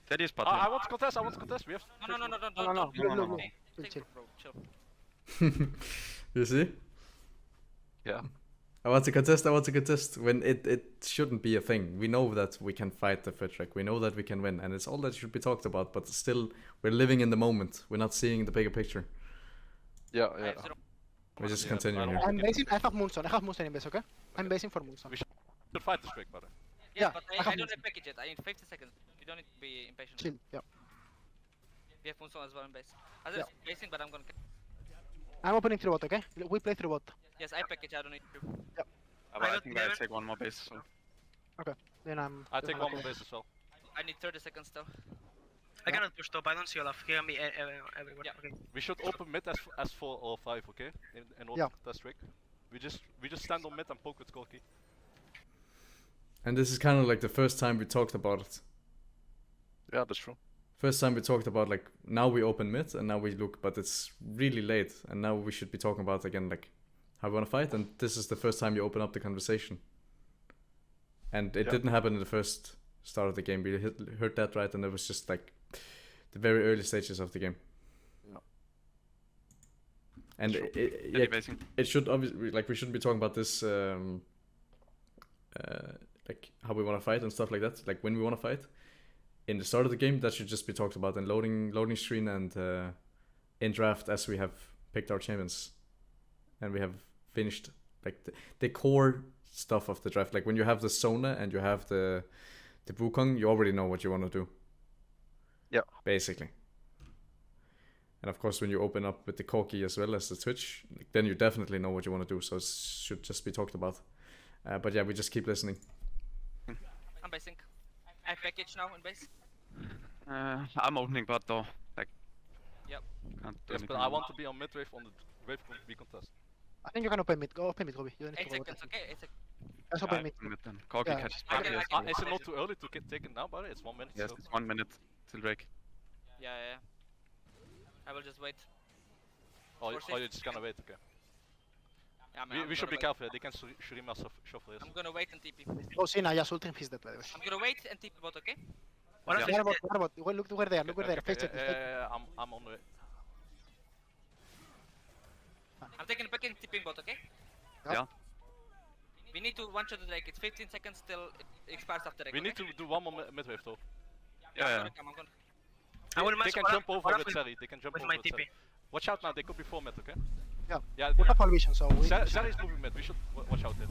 Teddy is bot I lane. want to contest, I want to contest. We have. No, no, no, no, No, no, no. don't. Blue, no, blue, no. blue. Chill, Take chill. it, bro. Chill. You see? Yeah. I want to contest when it shouldn't be a thing. We know that we can fight the third track. We know that we can win, and it's all that should be talked about. But still, we're living in the moment. We're not seeing the bigger picture. Yeah, I yeah. have zero. We're just Yeah, continuing I here. don't I'm basing. I have Moonstone. I have Moonstone in base, okay? I'm basing for Moonstone. We should fight this Drake, brother. Yeah, Yeah, but I I have don't Moonstone. have package yet. I need 50 seconds. You don't need to be impatient. Chill. Yeah. We have Moonstone as well in base. As Yeah. basing, but I'm gonna. I'm opening through bot, okay? We play through bot. Yes, I package. I don't need to. I got think I 11. take one more base. So. Then I'm. I take I'm one okay. more base as well. I need 30 seconds still. I cannot push top. I don't see Olaf. He can be everywhere. Yeah. Okay. We should open mid as 4 or 5, okay? In order Yeah. to contest Drake. We just stand on mid and poke with Gorky. And this is kind of like the first time we talked about it. Yeah, that's true. First time we talked about like now we open mid and now we look, but it's really late, and now we should be talking about again like how we want to fight. And this is the first time you open up the conversation. And it Yeah. didn't happen in the first start of the game. We heard that right, and it was just like the very early stages of the game. Yeah. And Sure. yeah, Teddy basing. it should obviously like we shouldn't be talking about this like how we want to fight and stuff like that, like when we want to fight in the start of the game. That should just be talked about in loading screen and in draft as we have picked our champions and we have finished like the core stuff of the draft. Like when you have the Sona and you have the Wukong, you already know what you want to do. Yeah. Basically. And of course, when you open up with the Corki as well as the Twitch, then you definitely know what you want to do. So it should just be talked about. But yeah, we just keep listening. I'm basing. I package now in base. I'm opening bot though. Like. Yep. Can't do Yes, but anything. I want to be on mid wave on the wave we contest. I think you can open mid. Go open mid, Robbie. You don't need 8 to go seconds, okay? 8 seconds. Let's Yeah, open mid. mid then. Corki Yeah. catches I bot. can- Yes. I can- Is it not too early to get taken now, brother? It's 1 minute. Yes, So. it's 1 minute till Drake. Yeah, yeah, yeah. I will just wait. Or for you're 60 just gonna wait, okay? Yeah, man, We I'm should be gonna wait. careful. They can Shurima shuffle this. I'm gonna wait and TP. Oh, Sina, yeah, Sultan, he's dead, by the way. I'm gonna wait and TP bot, okay? Olaf Yeah. is Where dead. about? Well, look where they are. Look where they are. Face check. Face check. I'm on the way. I'm taking a package and TPing bot, okay? Yeah. We need to one shot the Drake. It's 15 seconds till it expires after Drake. We okay? need to do one more mid wave though. Yeah, I'm yeah. gonna come. I'm gonna. I will They match can Olaf. jump over Olaf with will- Sally. They can jump with over my with TP. Sally. Watch out now. They could be 4 mid, okay? Yeah. Yeah. We have all vision, so we. Sally's moving mid. We should watch out there.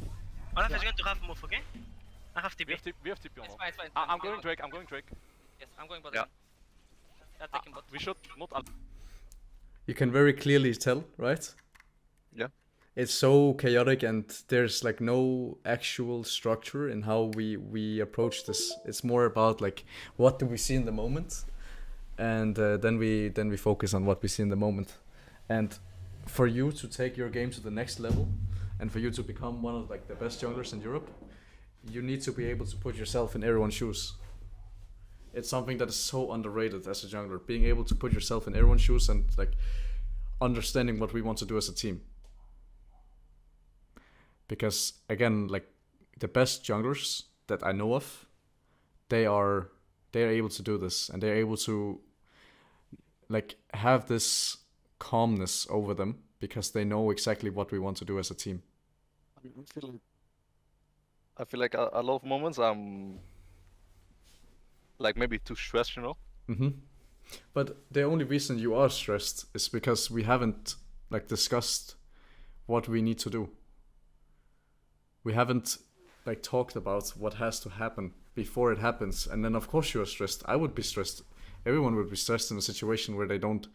Olaf Yeah. is going to have move, okay? I have TP. We have TP on It's all. fine, it's fine. it's I'm fine. going Drake. I'm going Drake. Yes, I'm going bot. Yeah. again. They're taking bot. We should not. You can very clearly tell, right? Yeah. It's so chaotic and there's like no actual structure in how we approach this. It's more about like what do we see in the moment, and then we focus on what we see in the moment. And for you to take your game to the next level, and for you to become one of like the best junglers in Europe, you need to be able to put yourself in everyone's shoes. It's something that is so underrated as a jungler, being able to put yourself in everyone's shoes and like understanding what we want to do as a team. Because again, like the best junglers that I know of, they are able to do this, and they're able to like have this calmness over them because they know exactly what we want to do as a team. I feel like a lot of moments I'm like maybe too stressed, you know? Mm-hmm. But the only reason you are stressed is because we haven't like discussed what we need to do. We haven't like talked about what has to happen before it happens, and then of course you are stressed. I would be stressed. Everyone would be stressed in a situation where they don't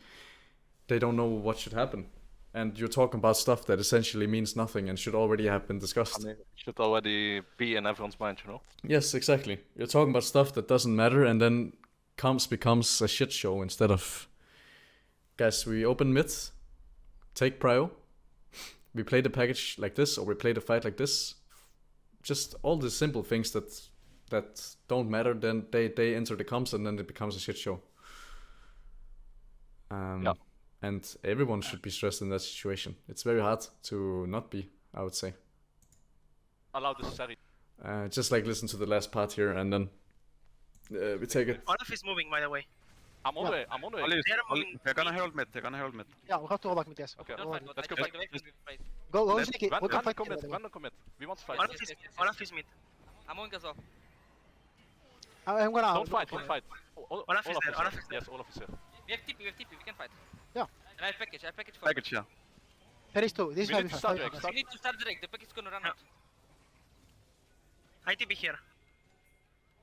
know what should happen, and you're talking about stuff that essentially means nothing and should already have been discussed. I mean, it should already be in everyone's mind, you know? Yes, exactly. You're talking about stuff that doesn't matter, and then comps becomes a shit show instead of, guys, we open mid, take prio, we play the package like this, or we play the fight like this. Just all the simple things that don't matter, then they enter the comps, and then it becomes a shit show. Yeah. And everyone should be stressed in that situation. It's very hard to not be, I would say. Allow this Sari. Just like listen to the last part here, and then we take it. Olaf is moving, by the way. I'm on the way. I'm on the way. Olive, They are moving. they're gonna herald mid. They're gonna herald mid. Yeah, we have to go back mid, yes. Okay, Don't fight, but let's I go can back. fight the way we fight. Go Let's sneaky. We can Random fight commit. here. Random commit. We want to fight. Olaf Yes, is, yes, yes, yes. Olaf is mid. I'm moving as well. I'm gonna... Don't fight. Don't fight. Olaf is there, here. Olaf is there. Yes, Olaf is here. We have TP, we can fight. Yeah. And I have package for Package, yeah. There is two. This We is need to why start we Drake, fight. start- We need to start Drake, the package is gonna run Yeah. out. ITB here.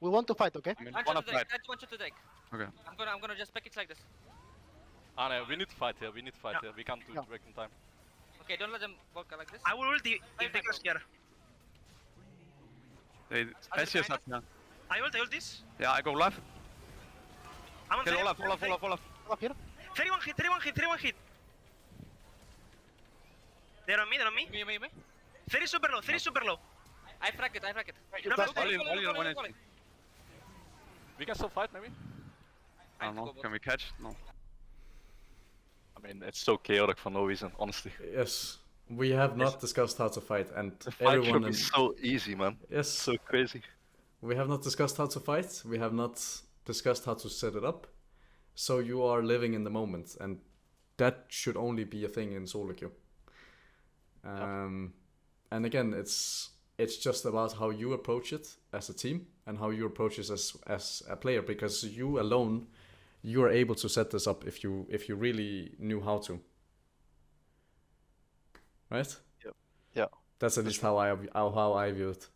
We want to fight, okay? I mean, One wanna shot to Drake, fight. that's one shot to Drake. Okay. I'm gonna just package like this. Ah, no, we need to fight here. We need to fight Yeah. here. We can't do Yeah. Drake in time. Okay, don't let them walk like this. I will ulti if they cross here. They Ashes up, yeah. I ult this. Yeah, I go live. I'm on Kill Ferry. Olaf, Olaf. Up here. 31 hit. They're on me. Me. 30 super low. I frag it. No, That's no, Olive, no, Olive, no, no, one no, HP. no. We can still fight, maybe. I don't know. Can we catch? No. I mean, it's so chaotic for no reason, honestly. Yes, we have not discussed how to fight, and The fight everyone. should be so easy, man. Yes, So crazy. we have not discussed how to fight. We have not discussed how to set it up. So you are living in the moment, and that should only be a thing in solo queue. And again, it's just about how you approach it as a team and how you approach it as a player, because you alone, you are able to set this up if you really knew how to. Right? Yep. Yeah. That's at least how I view it.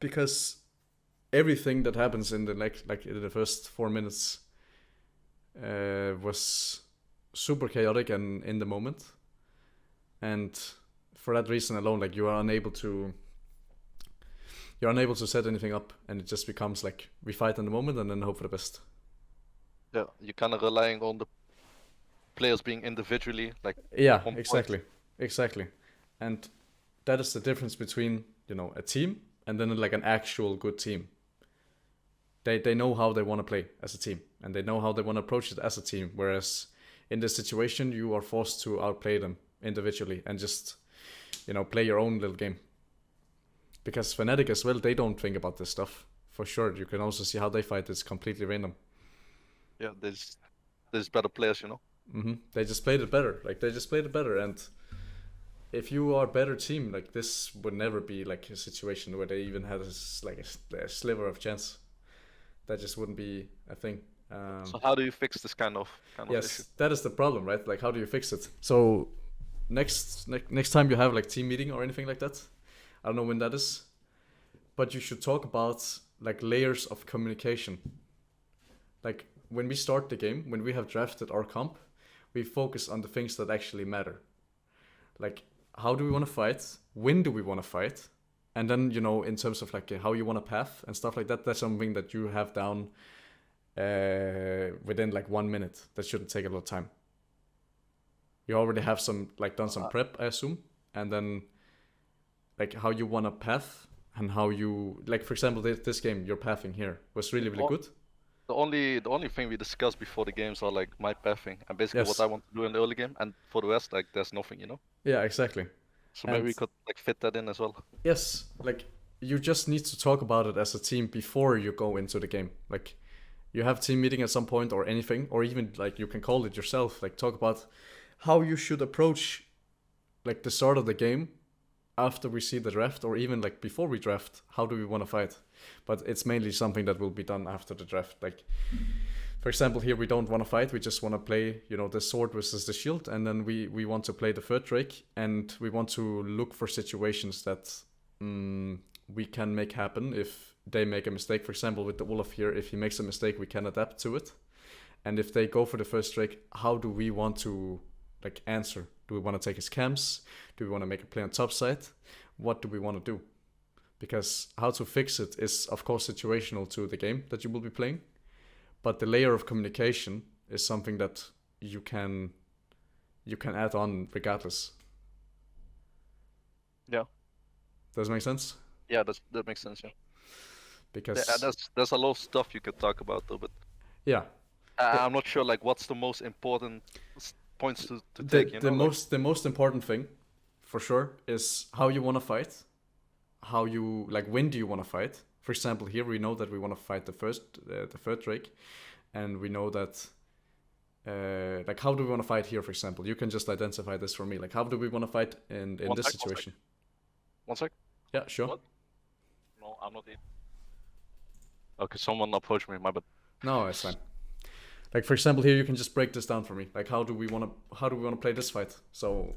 Because everything that happens in the like in the first 4 minutes was super chaotic and in the moment, and for that reason alone, like you're unable to set anything up, and it just becomes like we fight in the moment and then hope for the best. Yeah, you're kind of relying on the players being individually, like, Yeah, on point. exactly, and that is the difference between, you know, a team and then like an actual good team. They know how they want to play as a team, and they know how they want to approach it as a team, whereas in this situation you are forced to outplay them individually and just, you know, play your own little game. Because Fnatic as well, they don't think about this stuff. For sure, you can also see how they fight. It's completely random. Yeah, there's better players, you know. They just played it better. Like, they just played it better. And if you are a better team, like, this would never be like a situation where they even had a sliver of chance. That just wouldn't be a thing. So how do you fix this kind of issue? Yes, that is the problem, right? Like, how do you fix it? So next time you have like team meeting or anything like that, I don't know when that is, but you should talk about like layers of communication. Like, when we start the game, when we have drafted our comp, we focus on the things that actually matter. Like, how do we want to fight? When do we want to fight? And then, you know, in terms of like how you want to path and stuff like that, that's something that you have down within like 1 minute. That shouldn't take a lot of time. You already have done some prep, I assume, and then like how you want to path and how you, like, for example, this game, your pathing here was really good. The only thing we discussed before the games are like my pathing and basically Yes. what I want to do in the early game, and for the rest, like, there's nothing, you know. Yeah, exactly. So maybe we And- could like fit that in as well. Yes, like, you just need to talk about it as a team before you go into the game. Like, you have team meeting at some point or anything, or even like you can call it yourself. Like, talk about how you should approach like the start of the game after we see the draft, or even like before we draft. How do we want to fight? But it's mainly something that will be done after the draft. Like, for example, here we don't want to fight. We just want to play, you know, the sword versus the shield, and then we want to play the third Drake, and we want to look for situations that we can make happen if they make a mistake. For example, with the Olaf here, if he makes a mistake, we can adapt to it. And if they go for the first Drake, how do we want to like answer? Do we want to take his camps? Do we want to make a play on top side? What do we want to do? Because how to fix it is of course situational to the game that you will be playing, but the layer of communication is something that you can add on regardless. Yeah. Does it make sense? Yeah, that makes sense. Yeah. Because There's a lot of stuff you could talk about though, but yeah, I'm not sure like what's the most important points to the take. You the know, most the most important thing, for sure, is how you want to fight, how you like when do you want to fight. For example, here we know that we want to fight the third Drake, and we know that like how do we want to fight here? For example, you can just identify this for me. Like how do we want to fight in this situation? One sec. Yeah, sure. What? No, I'm not in. Okay, someone approached me. My bad. No, it's fine. Like for example, here you can just break this down for me. Like how do we want to play this fight? So,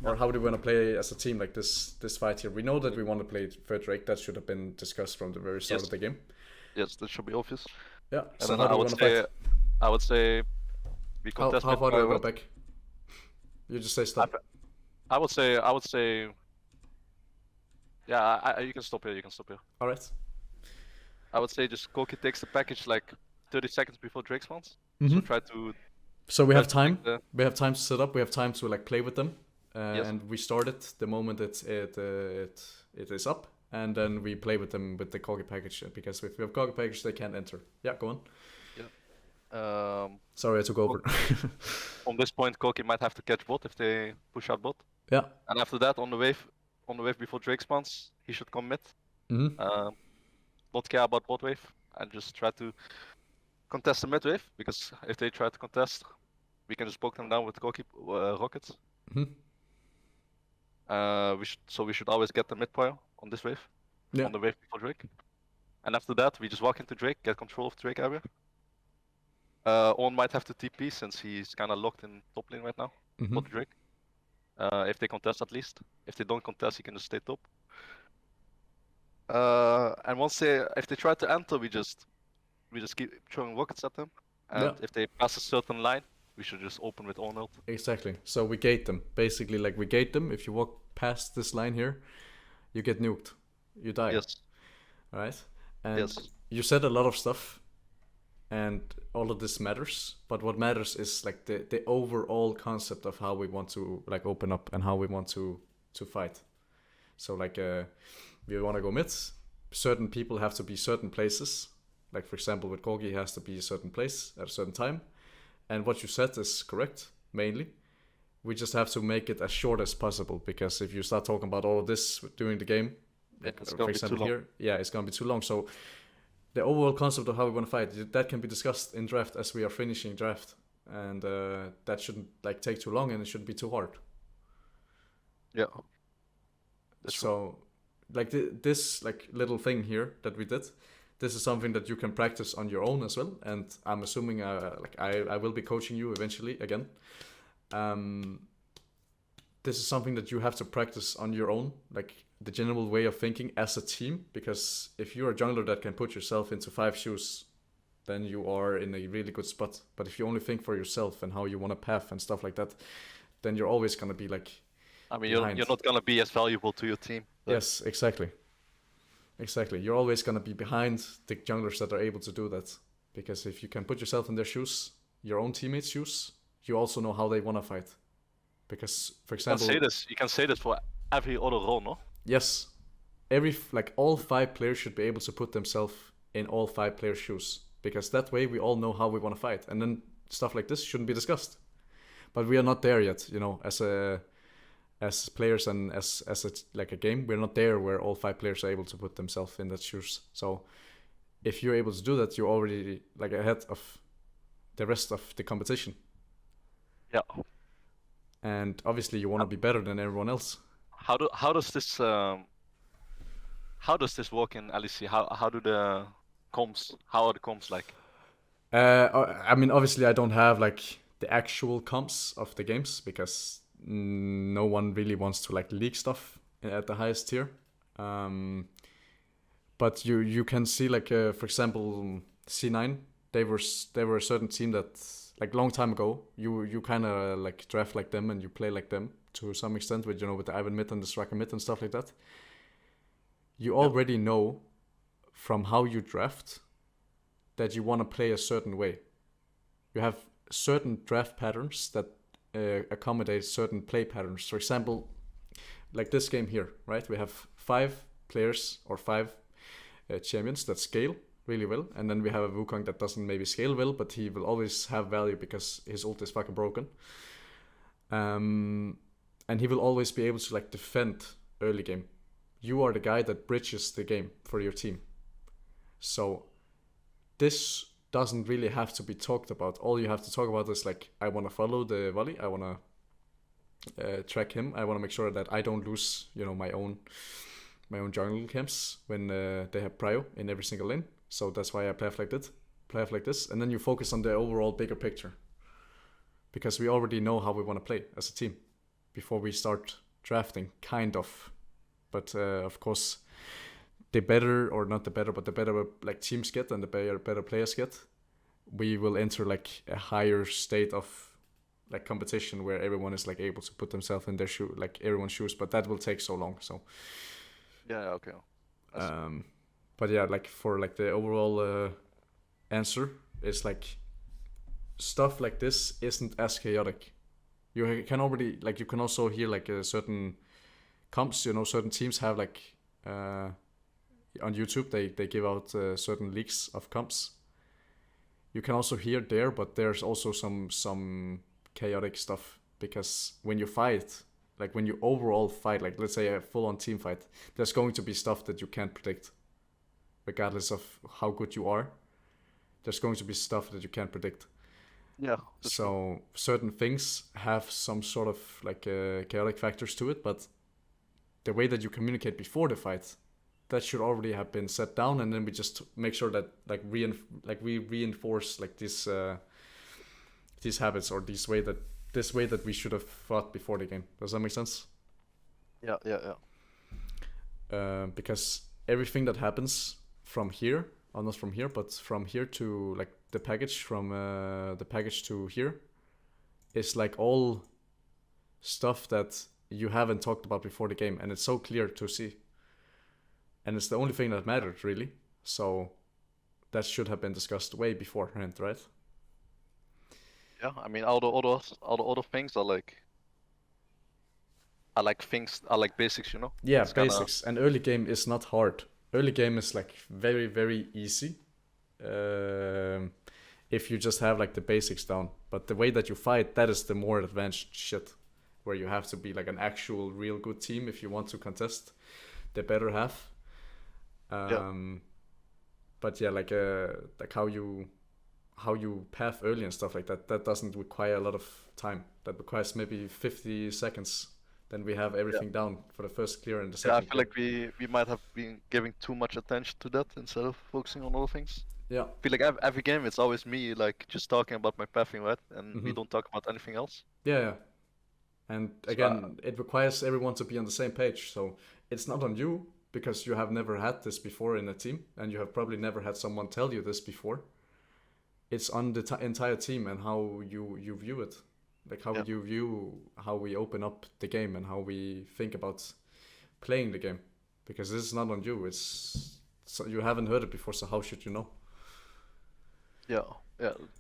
or how do we want to play as a team like this fight here? We know that we want to play third Drake. That should have been discussed from the very start of the game. Yes, that should be obvious. Yeah. And So then how do we want to fight? I would say we contest. How far do I go mid. back? You just say stop. I would say. Yeah, you can stop here. You can stop here. All right. I would say just Koki takes the package like 30 seconds before Drake spawns. So Mhm. try to. So we have try to time. take the- We have time to set up. We have time to like play with them, Yes. and we start it the moment it is up, and then we play with them with the Kogi package because if we have Kogi package, they can't enter. Yeah, go on. Sorry, I took over. From this point, Koki might have to catch bot if they push out bot. Yeah. And after that, on the wave before Drake spawns, he should come mid. Mhm. Not care about bot wave and just try to contest the mid wave, because if they try to contest, we can just poke them down with Koki rockets. Mhm. We should always get the mid player on this wave, Yeah. on the wave before Drake. And after that, we just walk into Drake, get control of Drake area. On might have to TP since he's kind of locked in top lane right now. Mhm. For Drake. If they contest at least. If they don't contest, he can just stay top. And if they try to enter, we just keep throwing rockets at them. And Yeah. if they pass a certain line, we should just open with all ult. Exactly. So we gate them. Basically, like we gate them. If you walk past this line here, you get nuked. You die. Yes. Right? And Yes. you said a lot of stuff, and all of this matters. But what matters is like the overall concept of how we want to like open up and how we want to fight. So like we want to go mid. Certain people have to be certain places. Like for example, with Kogi, he has to be a certain place at a certain time. And what you said is correct, mainly. We just have to make it as short as possible, because if you start talking about all of this during the game, Yeah, it's for gonna be example too long. here, yeah, it's gonna be too long. So the overall concept of how we want to fight, that can be discussed in draft as we are finishing draft, and that shouldn't like take too long, and it shouldn't be too hard. Yeah. That's So like this like little thing here that we did, this is something that you can practice on your own as well, and I'm assuming like I will be coaching you eventually again. This is something that you have to practice on your own, like the general way of thinking as a team, because if you're a jungler that can put yourself into 5 shoes, then you are in a really good spot. But if you only think for yourself and how you want to path and stuff like that, then you're always going to be like I mean, behind. you're not gonna be as valuable to your team. Yes, exactly. Exactly. You're always going to be behind the junglers that are able to do that. Because if you can put yourself in their shoes, your own teammates' shoes, you also know how they want to fight. Because, for example, You can say this for every other role, no? yes, all 5 players should be able to put themselves in all 5 players' shoes. Because that way we all know how we want to fight. And then stuff like this shouldn't be discussed. But we are not there yet, as players and as a game, we're not there where all 5 players are able to put themselves in that shoes. So if you're able to do that, you're already like ahead of the rest of the competition. Yeah. And obviously you want to be better than everyone else. How does this work in LEC? How are the comps like? I mean, obviously I don't have like the actual comps of the games, because no one really wants to like leak stuff at the highest tier. But you can see like for example C9 they were a certain team that like long time ago you kind of like draft like them and you play like them to some extent with with the Ivan Mitt and the Striker Mitt and stuff like that. You already know from how you draft that you want to play a certain way. You have certain draft patterns that accommodate certain play patterns. For example, like this game here, right? We have 5 players or 5 champions that scale really well, and then we have a Wukong that doesn't maybe scale well, but he will always have value because his ult is fucking broken. And he will always be able to like defend early game. You are the guy that bridges the game for your team. So this doesn't really have to be talked about. All you have to talk about is like, I want to follow the volley, I want to track him, I want to make sure that I don't lose, my own jungle camps when they have prio in every single lane. So that's why I play like this, and then you focus on the overall bigger picture, because we already know how we want to play as a team before we start drafting, kind of. But of course, the better like teams get and the better players get, we will enter like a higher state of like competition where everyone is like able to put themselves in their shoe, like everyone's shoes. But that will take so long. So Yeah. Okay. but yeah, like for like the overall answer is like stuff like this isn't as chaotic. You can already like you can also hear like a certain comps. Certain teams have like on YouTube they give out certain leaks of comps. You can also hear there, but there's also some chaotic stuff, because when you fight, like when you overall fight, like let's say a full-on team fight, there's going to be stuff that you can't predict, regardless of how good you are. There's going to be stuff that you can't predict. Yeah. So certain things have some sort of like chaotic factors to it, but the way that you communicate before the fight, that should already have been set down, and then we just make sure that we reinforce like these habits, or this way that we should have fought before the game. Does that make sense? Yeah. Because everything that happens from here, or not from here, but from here to like the package, from the package to here, is like all stuff that you haven't talked about before the game, and it's so clear to see. And it's the only thing that mattered, really. So that should have been discussed way beforehand, right? Yeah. I mean, all the other things are like basics, Yeah, It's kinda- basics. And early game is not hard. Early game is like very, very easy. If you just have like the basics down. But the way that you fight, that is the more advanced shit, where you have to be like an actual real good team if you want to contest the better half. But yeah, like how you path early and stuff like that doesn't require a lot of time. That requires maybe 50 seconds. Then we have everything down for the first clear and the Yeah, I second feel like we might have been giving too much attention to that instead of focusing on other things. Yeah. I feel like every game it's always me like just talking about my pathing, right? And we Mhm. don't talk about anything else. Yeah. And again, it requires everyone to be on the same page. So it's not on you, because you have never had this before in a team, and you have probably never had someone tell you this before. It's on the entire team and how you view it. Like how you view how we open up the game and how we think about playing the game. Because this is not on you. So you haven't heard it before, so how should you know? Yeah,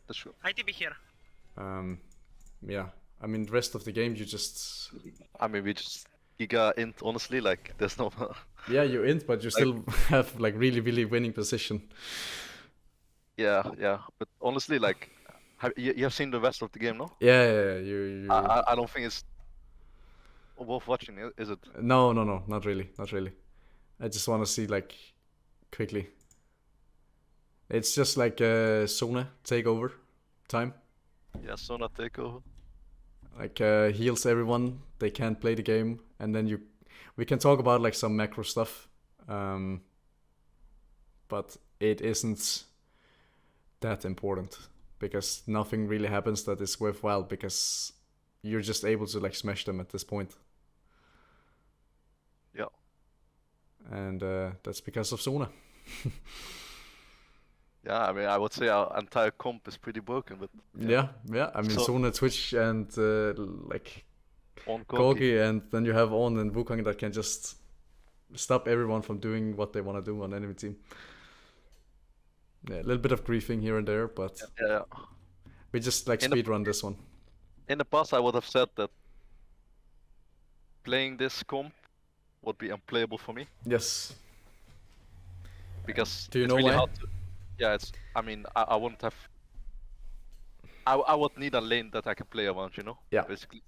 that's true. ITB here. Yeah. I mean, the rest of the game, you just... I mean, we just giga int, honestly, like, there's no... Yeah, you int, but you still have, like, really, really winning position. Yeah, but honestly, like, you have seen the rest of the game, no? Yeah, you... I don't think it's worth watching, is it? No, not really. I just want to see, like, quickly. It's just like Sona takeover time. Yeah, Sona takeover. Like heals everyone, they can't play the game, and then we can talk about like some macro stuff, but it isn't that important, because nothing really happens that is worthwhile, because you're just able to like smash them at this point. Yeah. And that's because of Sona. Yeah, I mean, I would say our entire comp is pretty broken, but Yeah. I mean, So- Sona, Twitch, and like on Corki. Corgi, and then you have On and Wukong that can just stop everyone from doing what they want to do on enemy team. Yeah, a little bit of griefing here and there, but Yeah. we just like In the- speedrun this one. In the past, I would have said that playing this comp would be unplayable for me Yes. because Do you it's know really why? hard to. Yeah, it's. I mean, I wouldn't have. I would need a lane that I can play around, you know. Yeah. Basically.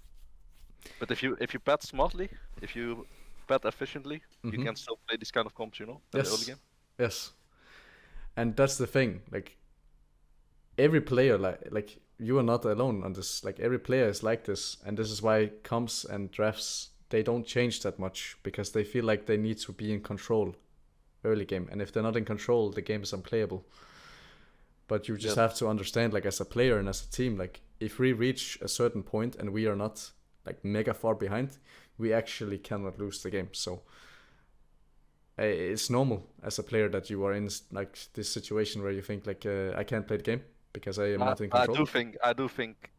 But if you bet smartly, if you bet efficiently, you Mhm. can still play these kind of comps, you know, in the early Yes. game. Yes. And that's the thing. Like every player, like you are not alone on this. Like every player is like this, and this is why comps and drafts they don't change that much because they feel like they need to be in control early game, and if they're not in control, the game is unplayable. But you just Yep. have to understand, like as a player and as a team, like if we reach a certain point and we are not like mega far behind, we actually cannot lose the game. So it's normal as a player that you are in like this situation where you think like I can't play the game because I am not in I control. do think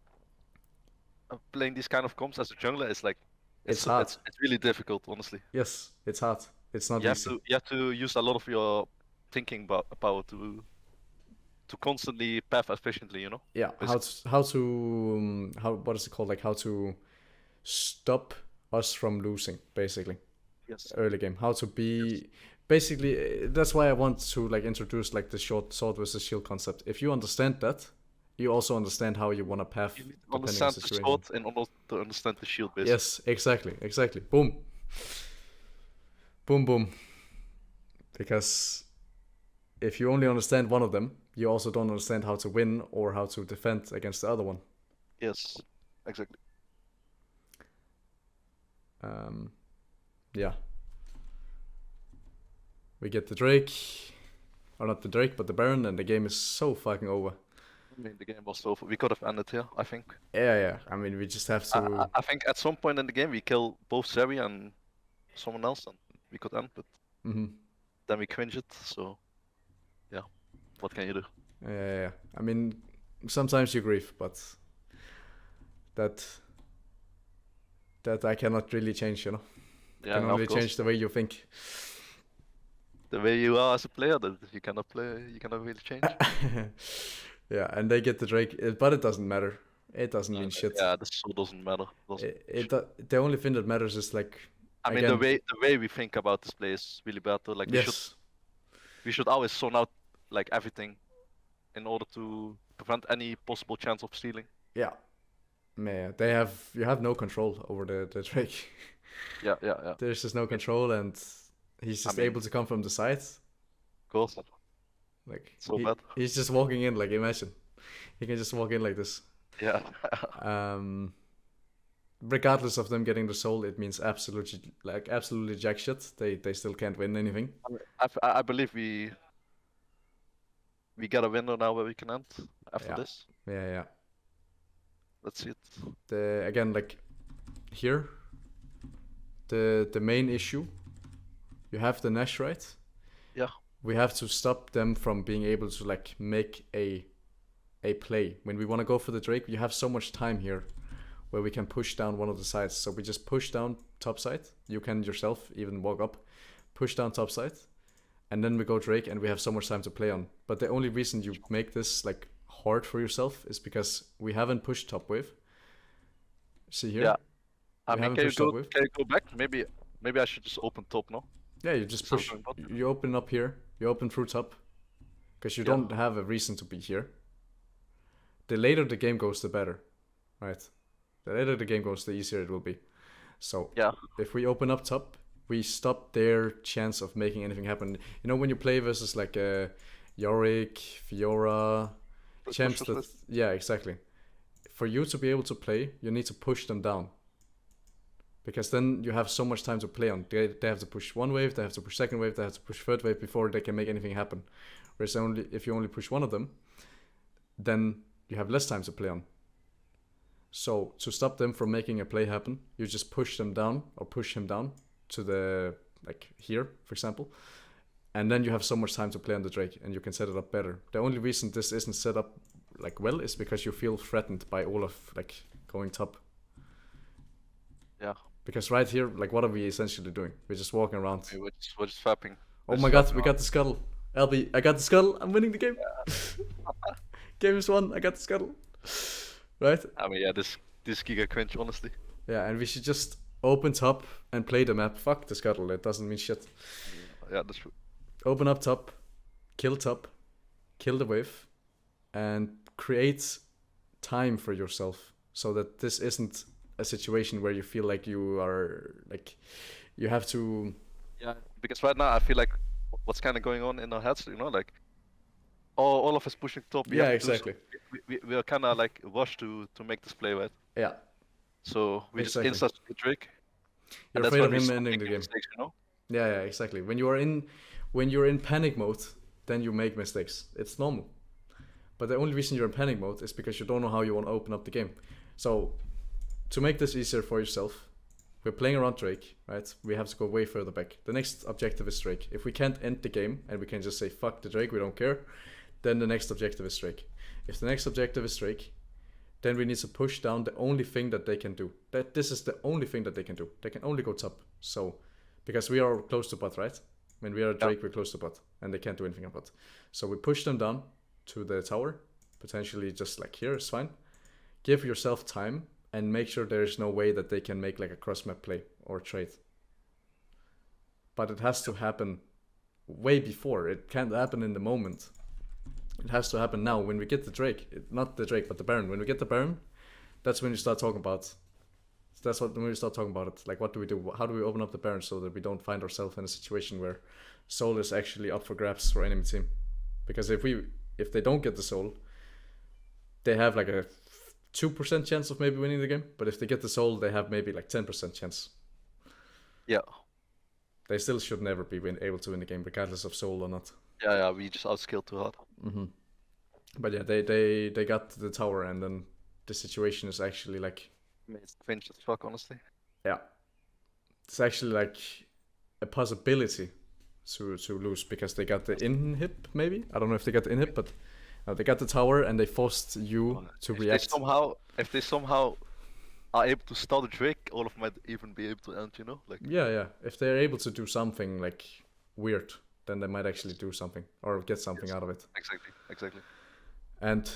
playing these kind of comps as a jungler is like It's hard. It's really difficult, honestly. Yes, it's hard. It's not You have easy. to you have to use a lot of your thinking power to constantly path efficiently, you know. Yeah, how what is it called? Like how to stop us from losing, basically. Yes. Early game. How to be basically that's why I want to like introduce like the short sword versus shield concept. If you understand that, you also understand how you want to path You need to depending on understand the the situation. sword in order to understand the shield, basically. Yes, exactly. Boom. Boom. Because if you only understand one of them, you also don't understand how to win or how to defend against the other one. Yes, exactly. Yeah. We get the Drake, or not the Drake, but the Baron, and the game is so fucking over. I mean, the game was over. We could have ended here, I think. Yeah. I mean, we just have to. I think at some point in the game we kill both Zeri and someone else, and we could end, but Mhm. then we cringe it. So, yeah, what can you do? Yeah. I mean, sometimes you grieve, but that I cannot really change, you know. Yeah, Can no, only of course. change the way you think. The way you are as a player, that you cannot play. You cannot really change. Yeah, and they get the Drake, but it doesn't matter. It doesn't mean shit. Yeah, the soul doesn't matter. The only thing that matters is like. I mean, again, the way we think about this play is really bad. Though. Like yes. we should always zone out like everything, in order to prevent any possible chance of stealing. Yeah. Man, you have no control over the Drake. Yeah. There's just no control, and he's just mean- able to come from the side. Of course. Like So bad. he's just walking in. Like imagine, he can just walk in like this. Yeah. Regardless of them getting the soul, it means absolutely jack shit. They still can't win anything. I believe we get a window now where we can end after Yeah. this. Yeah. Let's see it. Again, like here, the main issue, you have the Nash, right? Yeah. We have to stop them from being able to like make a play. When we want to go for the Drake, you have so much time here where we can push down one of the sides. So we just push down top side. You can yourself even walk up, push down top side, and then we go Drake, and we have so much time to play on. But the only reason you make this like hard for yourself is because we haven't pushed top wave. See here? Yeah. I We mean, haven't can you pushed top go? wave. Can you go back? Maybe I should just open top now. Yeah, you just So push. going bottom. You open up here. You open through top, because you Yeah. don't have a reason to be here. The later the game goes, the better, right? The later the game goes, the easier it will be. So Yeah. if we open up top, we stop their chance of making anything happen. You know, when you play versus like Yorick, Fiora, champs push that this. yeah, exactly. For you to be able to play, you need to push them down. Because then you have so much time to play on. They have to push one wave, they have to push second wave, they have to push third wave before they can make anything happen. Whereas if you only push one of them, then you have less time to play on. So to stop them from making a play happen, you just push them down or push him down to the like here, for example. and then you have so much time to play on the Drake, and you can set it up better. The only reason this isn't set up like well is because you feel threatened by Olaf like going top. Yeah. Because right here, like, what are we essentially doing? We're just walking around. We're just swapping. Oh my god, we got the scuttle. LB, I got the scuttle. I'm winning the game. Game is won. I got the scuttle. Right? I mean, yeah, this giga cringe, honestly. Yeah, and we should just open top and play the map. Fuck the scuttle. It doesn't mean shit. Yeah, that's true. Open up top, kill the wave, and create time for yourself so that this isn't a situation where you feel like you are like you have to. Yeah, because right now I feel like what's kind of going on in our heads, you know, like all of us pushing top. Yeah, exactly. We are kind of like rushed to make this play, right? Yeah. So we Exactly. just insert the trick. You're afraid of him ending the game. Mistakes, you know? Yeah, exactly. When you're in panic mode, then you make mistakes. It's normal. But the only reason you're in panic mode is because you don't know how you want to open up the game. So to make this easier for yourself, we're playing around Drake, right? We have to go way further back. The next objective is Drake. If we can't end the game and we can just say fuck the Drake, we don't care, then the next objective is Drake. If the next objective is Drake, then we need to push down the only thing that they can do. This is the only thing that they can do. They can only go top. So, because we are close to bot, right? When we are Drake, we're close to bot, and they can't do anything about it. So we push them down to the tower, potentially just like here is fine. Give yourself time and make sure there is no way that they can make like a cross map play or trade. But it has to happen way before. It can't happen in the moment. It has to happen now. When we get the Drake, not the Drake, but the Baron. When we get the Baron, that's when you start talking about. When we start talking about it. Like, what do we do? How do we open up the Baron so that we don't find ourselves in a situation where soul is actually up for grabs for enemy team? Because if they don't get the soul, they have like a 2% chance of maybe winning the game. But if they get the soul, they have maybe like 10% chance. Yeah. They still should never be able to win the game, regardless of soul or not. Yeah, we just outskilled too hard. Mm-hmm. But yeah, they got the tower, and then the situation is actually like. It's cringe as fuck, honestly. Yeah, it's actually like a possibility to lose because they got the inhib. Maybe I don't know if they got the inhib, but they got the tower and they forced you to react. If they somehow are able to start a Drake, all of them might even be able to end. You know, like. Yeah. If they're able to do something like weird, then they might actually do something or get something out of it. Exactly. And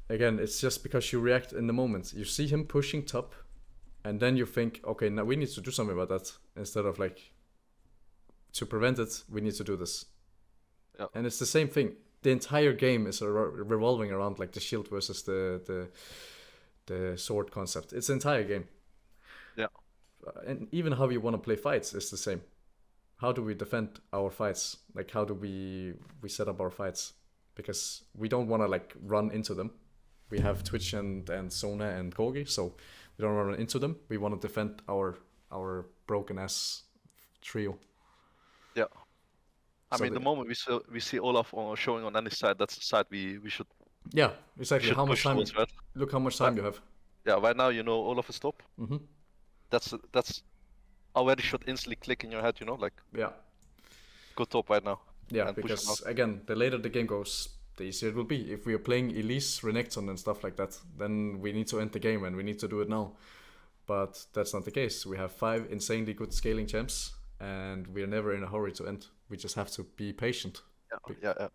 again, it's just because you react in the moment. You see him pushing top, and then you think, okay, now we need to do something about that. Instead of like, to prevent it, we need to do this. Yeah. And it's the same thing. The entire game is revolving around like the shield versus the sword concept. It's the entire game. Yeah. And even how you want to play fights is the same. How do we defend our fights? Like, how do we set up our fights? Because we don't want to like run into them. We have Twitch and Sona and Kogi, so we don't run into them. We want to defend our broken ass trio. Yeah. I So mean, the moment we see Olaf showing on any side, that's the side we should. Yeah, exactly. Should How much push time? towards, right? Look how much time you have. Yeah, right now you know Olaf is top. Mm-hmm. That's already should instantly click in your head, you know, like Yeah. go top right now. Yeah, and push them because out. again, the later the game goes, the easier it will be. If we are playing Elise, Renekton and stuff like that, then we need to end the game and we need to do it now. But that's not the case. We have 5 insanely good scaling champs, and we are never in a hurry to end. We just have to be patient. Yeah.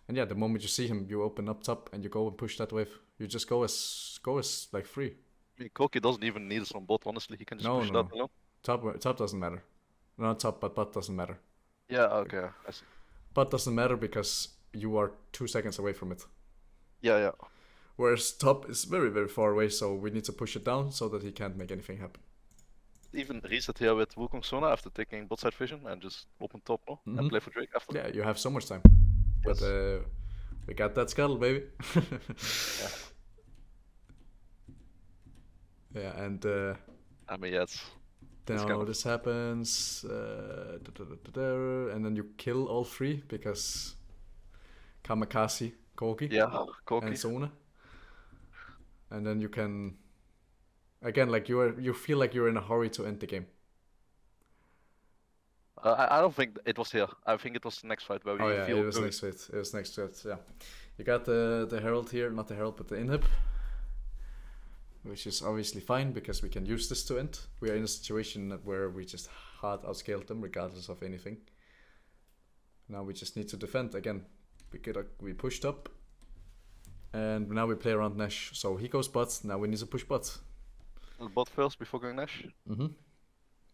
And yeah, the moment you see him, you open up top and you go and push that wave. You just go as like free. I mean, Koki doesn't even need us on bot, honestly. He can just No, push no, that alone. Top doesn't matter. Not top, but bot doesn't matter. Yeah, okay, I see. Bot doesn't matter because you are 2 seconds away from it. Yeah. Whereas top is very, very far away, so we need to push it down so that he can't make anything happen. Even reset here with Wukong Sona after taking bot side vision and just open top now and play for Drake after. Yeah, you have so much time. Yes. But we got that scuttle, baby. Yeah, and I mean, yeah, it's now this happens, and then you kill all 3 because Kamikaze, Kogi, Koki. and Sona. And then you can, again, like you feel like you're in a hurry to end the game. I don't think it was here. I think it was the next fight where we Oh yeah, feel it was very- next to it. It was next to it. Yeah, you got the Herald here, not the Herald, but the inhib, which is obviously fine because we can use this to end. We are in a situation where we just hard outscaled them regardless of anything. Now we just need to defend again. We pushed up, and now we play around Nash. So he goes bot. Now we need to push bot. bot first before going Nash. Mm-hmm.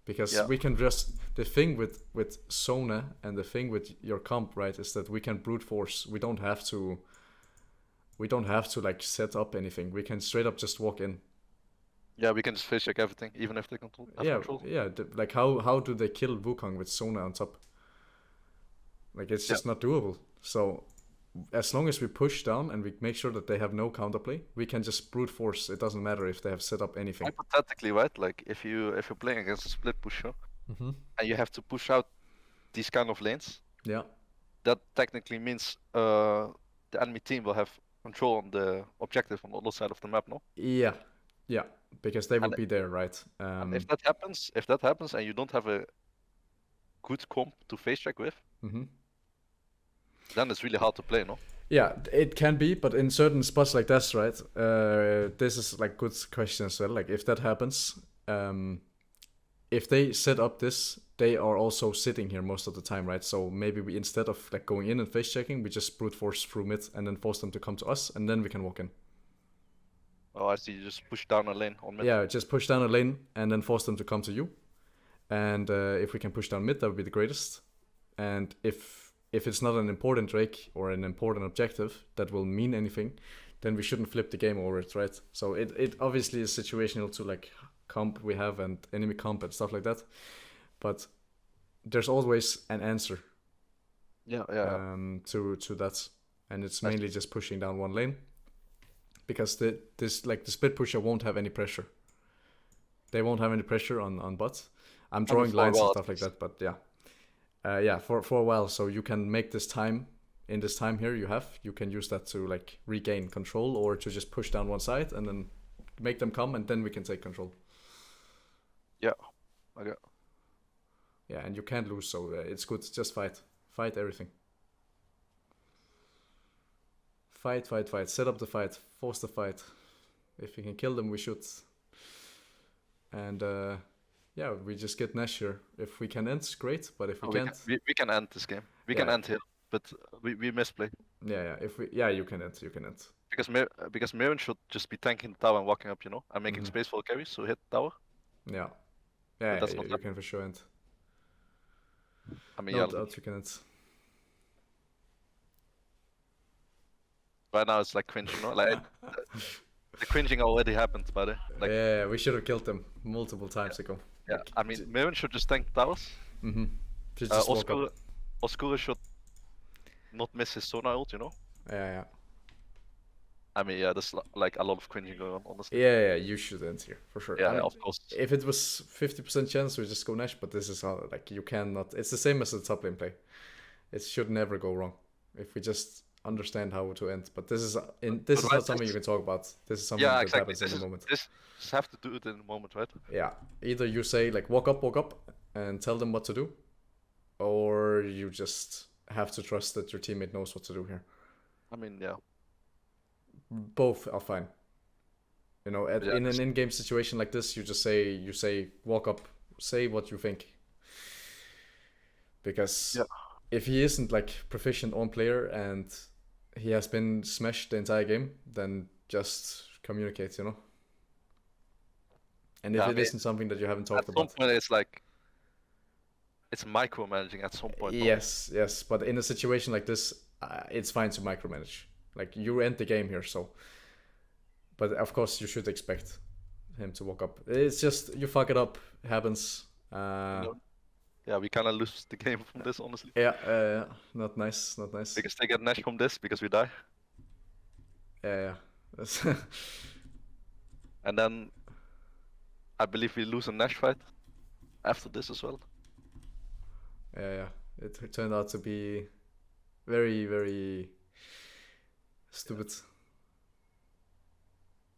Because Yeah. we can just the thing with Sona and the thing with your comp, right, is that we can brute force. We don't have to like set up anything. We can straight up just walk in. Yeah, we can just face check everything, even if they control. Have Yeah, control. yeah. Like how do they kill Wukong with Sona on top? Like it's just not doable. So as long as we push down and we make sure that they have no counterplay, we can just brute force. It doesn't matter if they have set up anything. Hypothetically, right? Like if you're playing against a split pusher Mm-hmm. and you have to push out these kind of lanes, Yeah. that technically means the enemy team will have control on the objective on the other side of the map, no? Yeah. Yeah. Because they will And- be there, right? And if that happens, and you don't have a good comp to face check with, Mm-hmm. then it's really hard to play, no? Yeah, it can be, but in certain spots like this, right? This is like good question as well. Like if that happens, if they set up this, they are also sitting here most of the time, right? So maybe we instead of like going in and face checking, we just brute force through mid and then force them to come to us, and then we can walk in. Oh, I see. You just push down a lane on mid. Yeah, just push down a lane and then force them to come to you. And if we can push down mid, that would be the greatest. And if it's not an important Drake or an important objective that will mean anything, then we shouldn't flip the game over it, right? So it obviously is situational to like comp we have and enemy comp and stuff like that. But there's always an answer Yeah. to that. And it's mainly just pushing down one lane. Because the split pusher won't have any pressure. They won't have any pressure on bots. I'm drawing for a lines and while, stuff like that, but yeah. For a while, so you can make this time in this time here you can use that to like regain control or to just push down one side and then make them come and then we can take control. Yeah. Okay. Yeah, and you can't lose, so it's good. Just fight everything. Fight. Set up the fight. Force the fight. If we can kill them, we should. And yeah, we just get Nash here. If we can end, great. But if we can't, We can end this game. We can Yeah. end here, but we misplay yeah. You can end. You can end. because Mirren should just be tanking the tower and walking up, and making Mhm. space for the carries. So hit the tower. Yeah. Yeah, that's you, not you happening. can for sure end. I mean, No yeah. doubt you can end. Right now it's like cringe, like the cringing already happened, buddy. Like Yeah, we should have killed them multiple times ago. yeah. I mean, Mirren should just tank the towers. Mm-hmm. Just walk up. Oscura should not miss his Sona ult, Yeah. I mean, yeah, there's like a lot of cringing going on, honestly. Yeah, you should end here for sure. Yeah, I mean, of course. if it was 50% chance, we just go Nash. But this is how like you cannot. It's the same as the top lane play. It should never go wrong if we just understand how to end. But this is But not something you can talk about. This is something Yeah, that exactly. happens in the moment. This just have to do it in the moment, right? Yeah, either you say like walk up, and tell them what to do, or you just have to trust that your teammate knows what to do here. I mean, yeah. Both are fine. In an it's- in-game situation like this, you just say walk up, say what you think. Because Yeah. if he isn't like proficient on player and he has been smashed the entire game, then just communicate, And if Yeah, I it mean, isn't something that you haven't At talked some about. point, it's micromanaging at some point. no? Yes, but in a situation like this, it's fine to micromanage. Like you end the game here, so. But of course, you should expect him to walk up. It's just you fuck it up, it happens. Yeah, we kind of lose the game from this, honestly. Yeah, not nice. Because they get Nash from this because we die, Yeah. and then I believe we lose a Nash fight after this as well. Yeah. It turned out to be very, very stupid.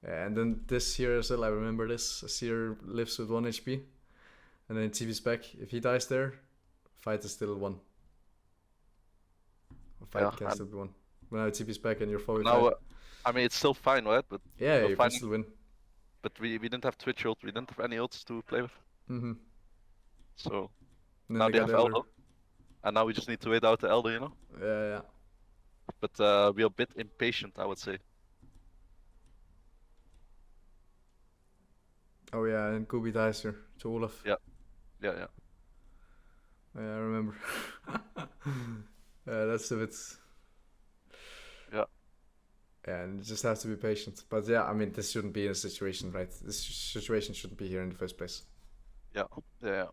Yeah, and then this here as well, I remember this. Seer lives with 1 HP. And then TV's back. If he dies there, fight is still won. Or fight Yeah, can and- still be won. When I TP's back and you're forward. Now, I mean, it's still fine, right? But yeah, we're you can fighting- still win. but we didn't have Twitch ult, we didn't have any ults to play with. Mm-hmm. So And now then they got have Elder. Elder. And now we just need to wait out the Elder, you know? Yeah. But we're a bit impatient, I would say. Oh yeah, and Kubi dies here to Olaf. Yeah. Yeah, I remember. Yeah, that's a bit. Yeah. Yeah, and you just have to be patient. But yeah, I mean, this shouldn't be a situation, right? This situation shouldn't be here in the first place. Yeah.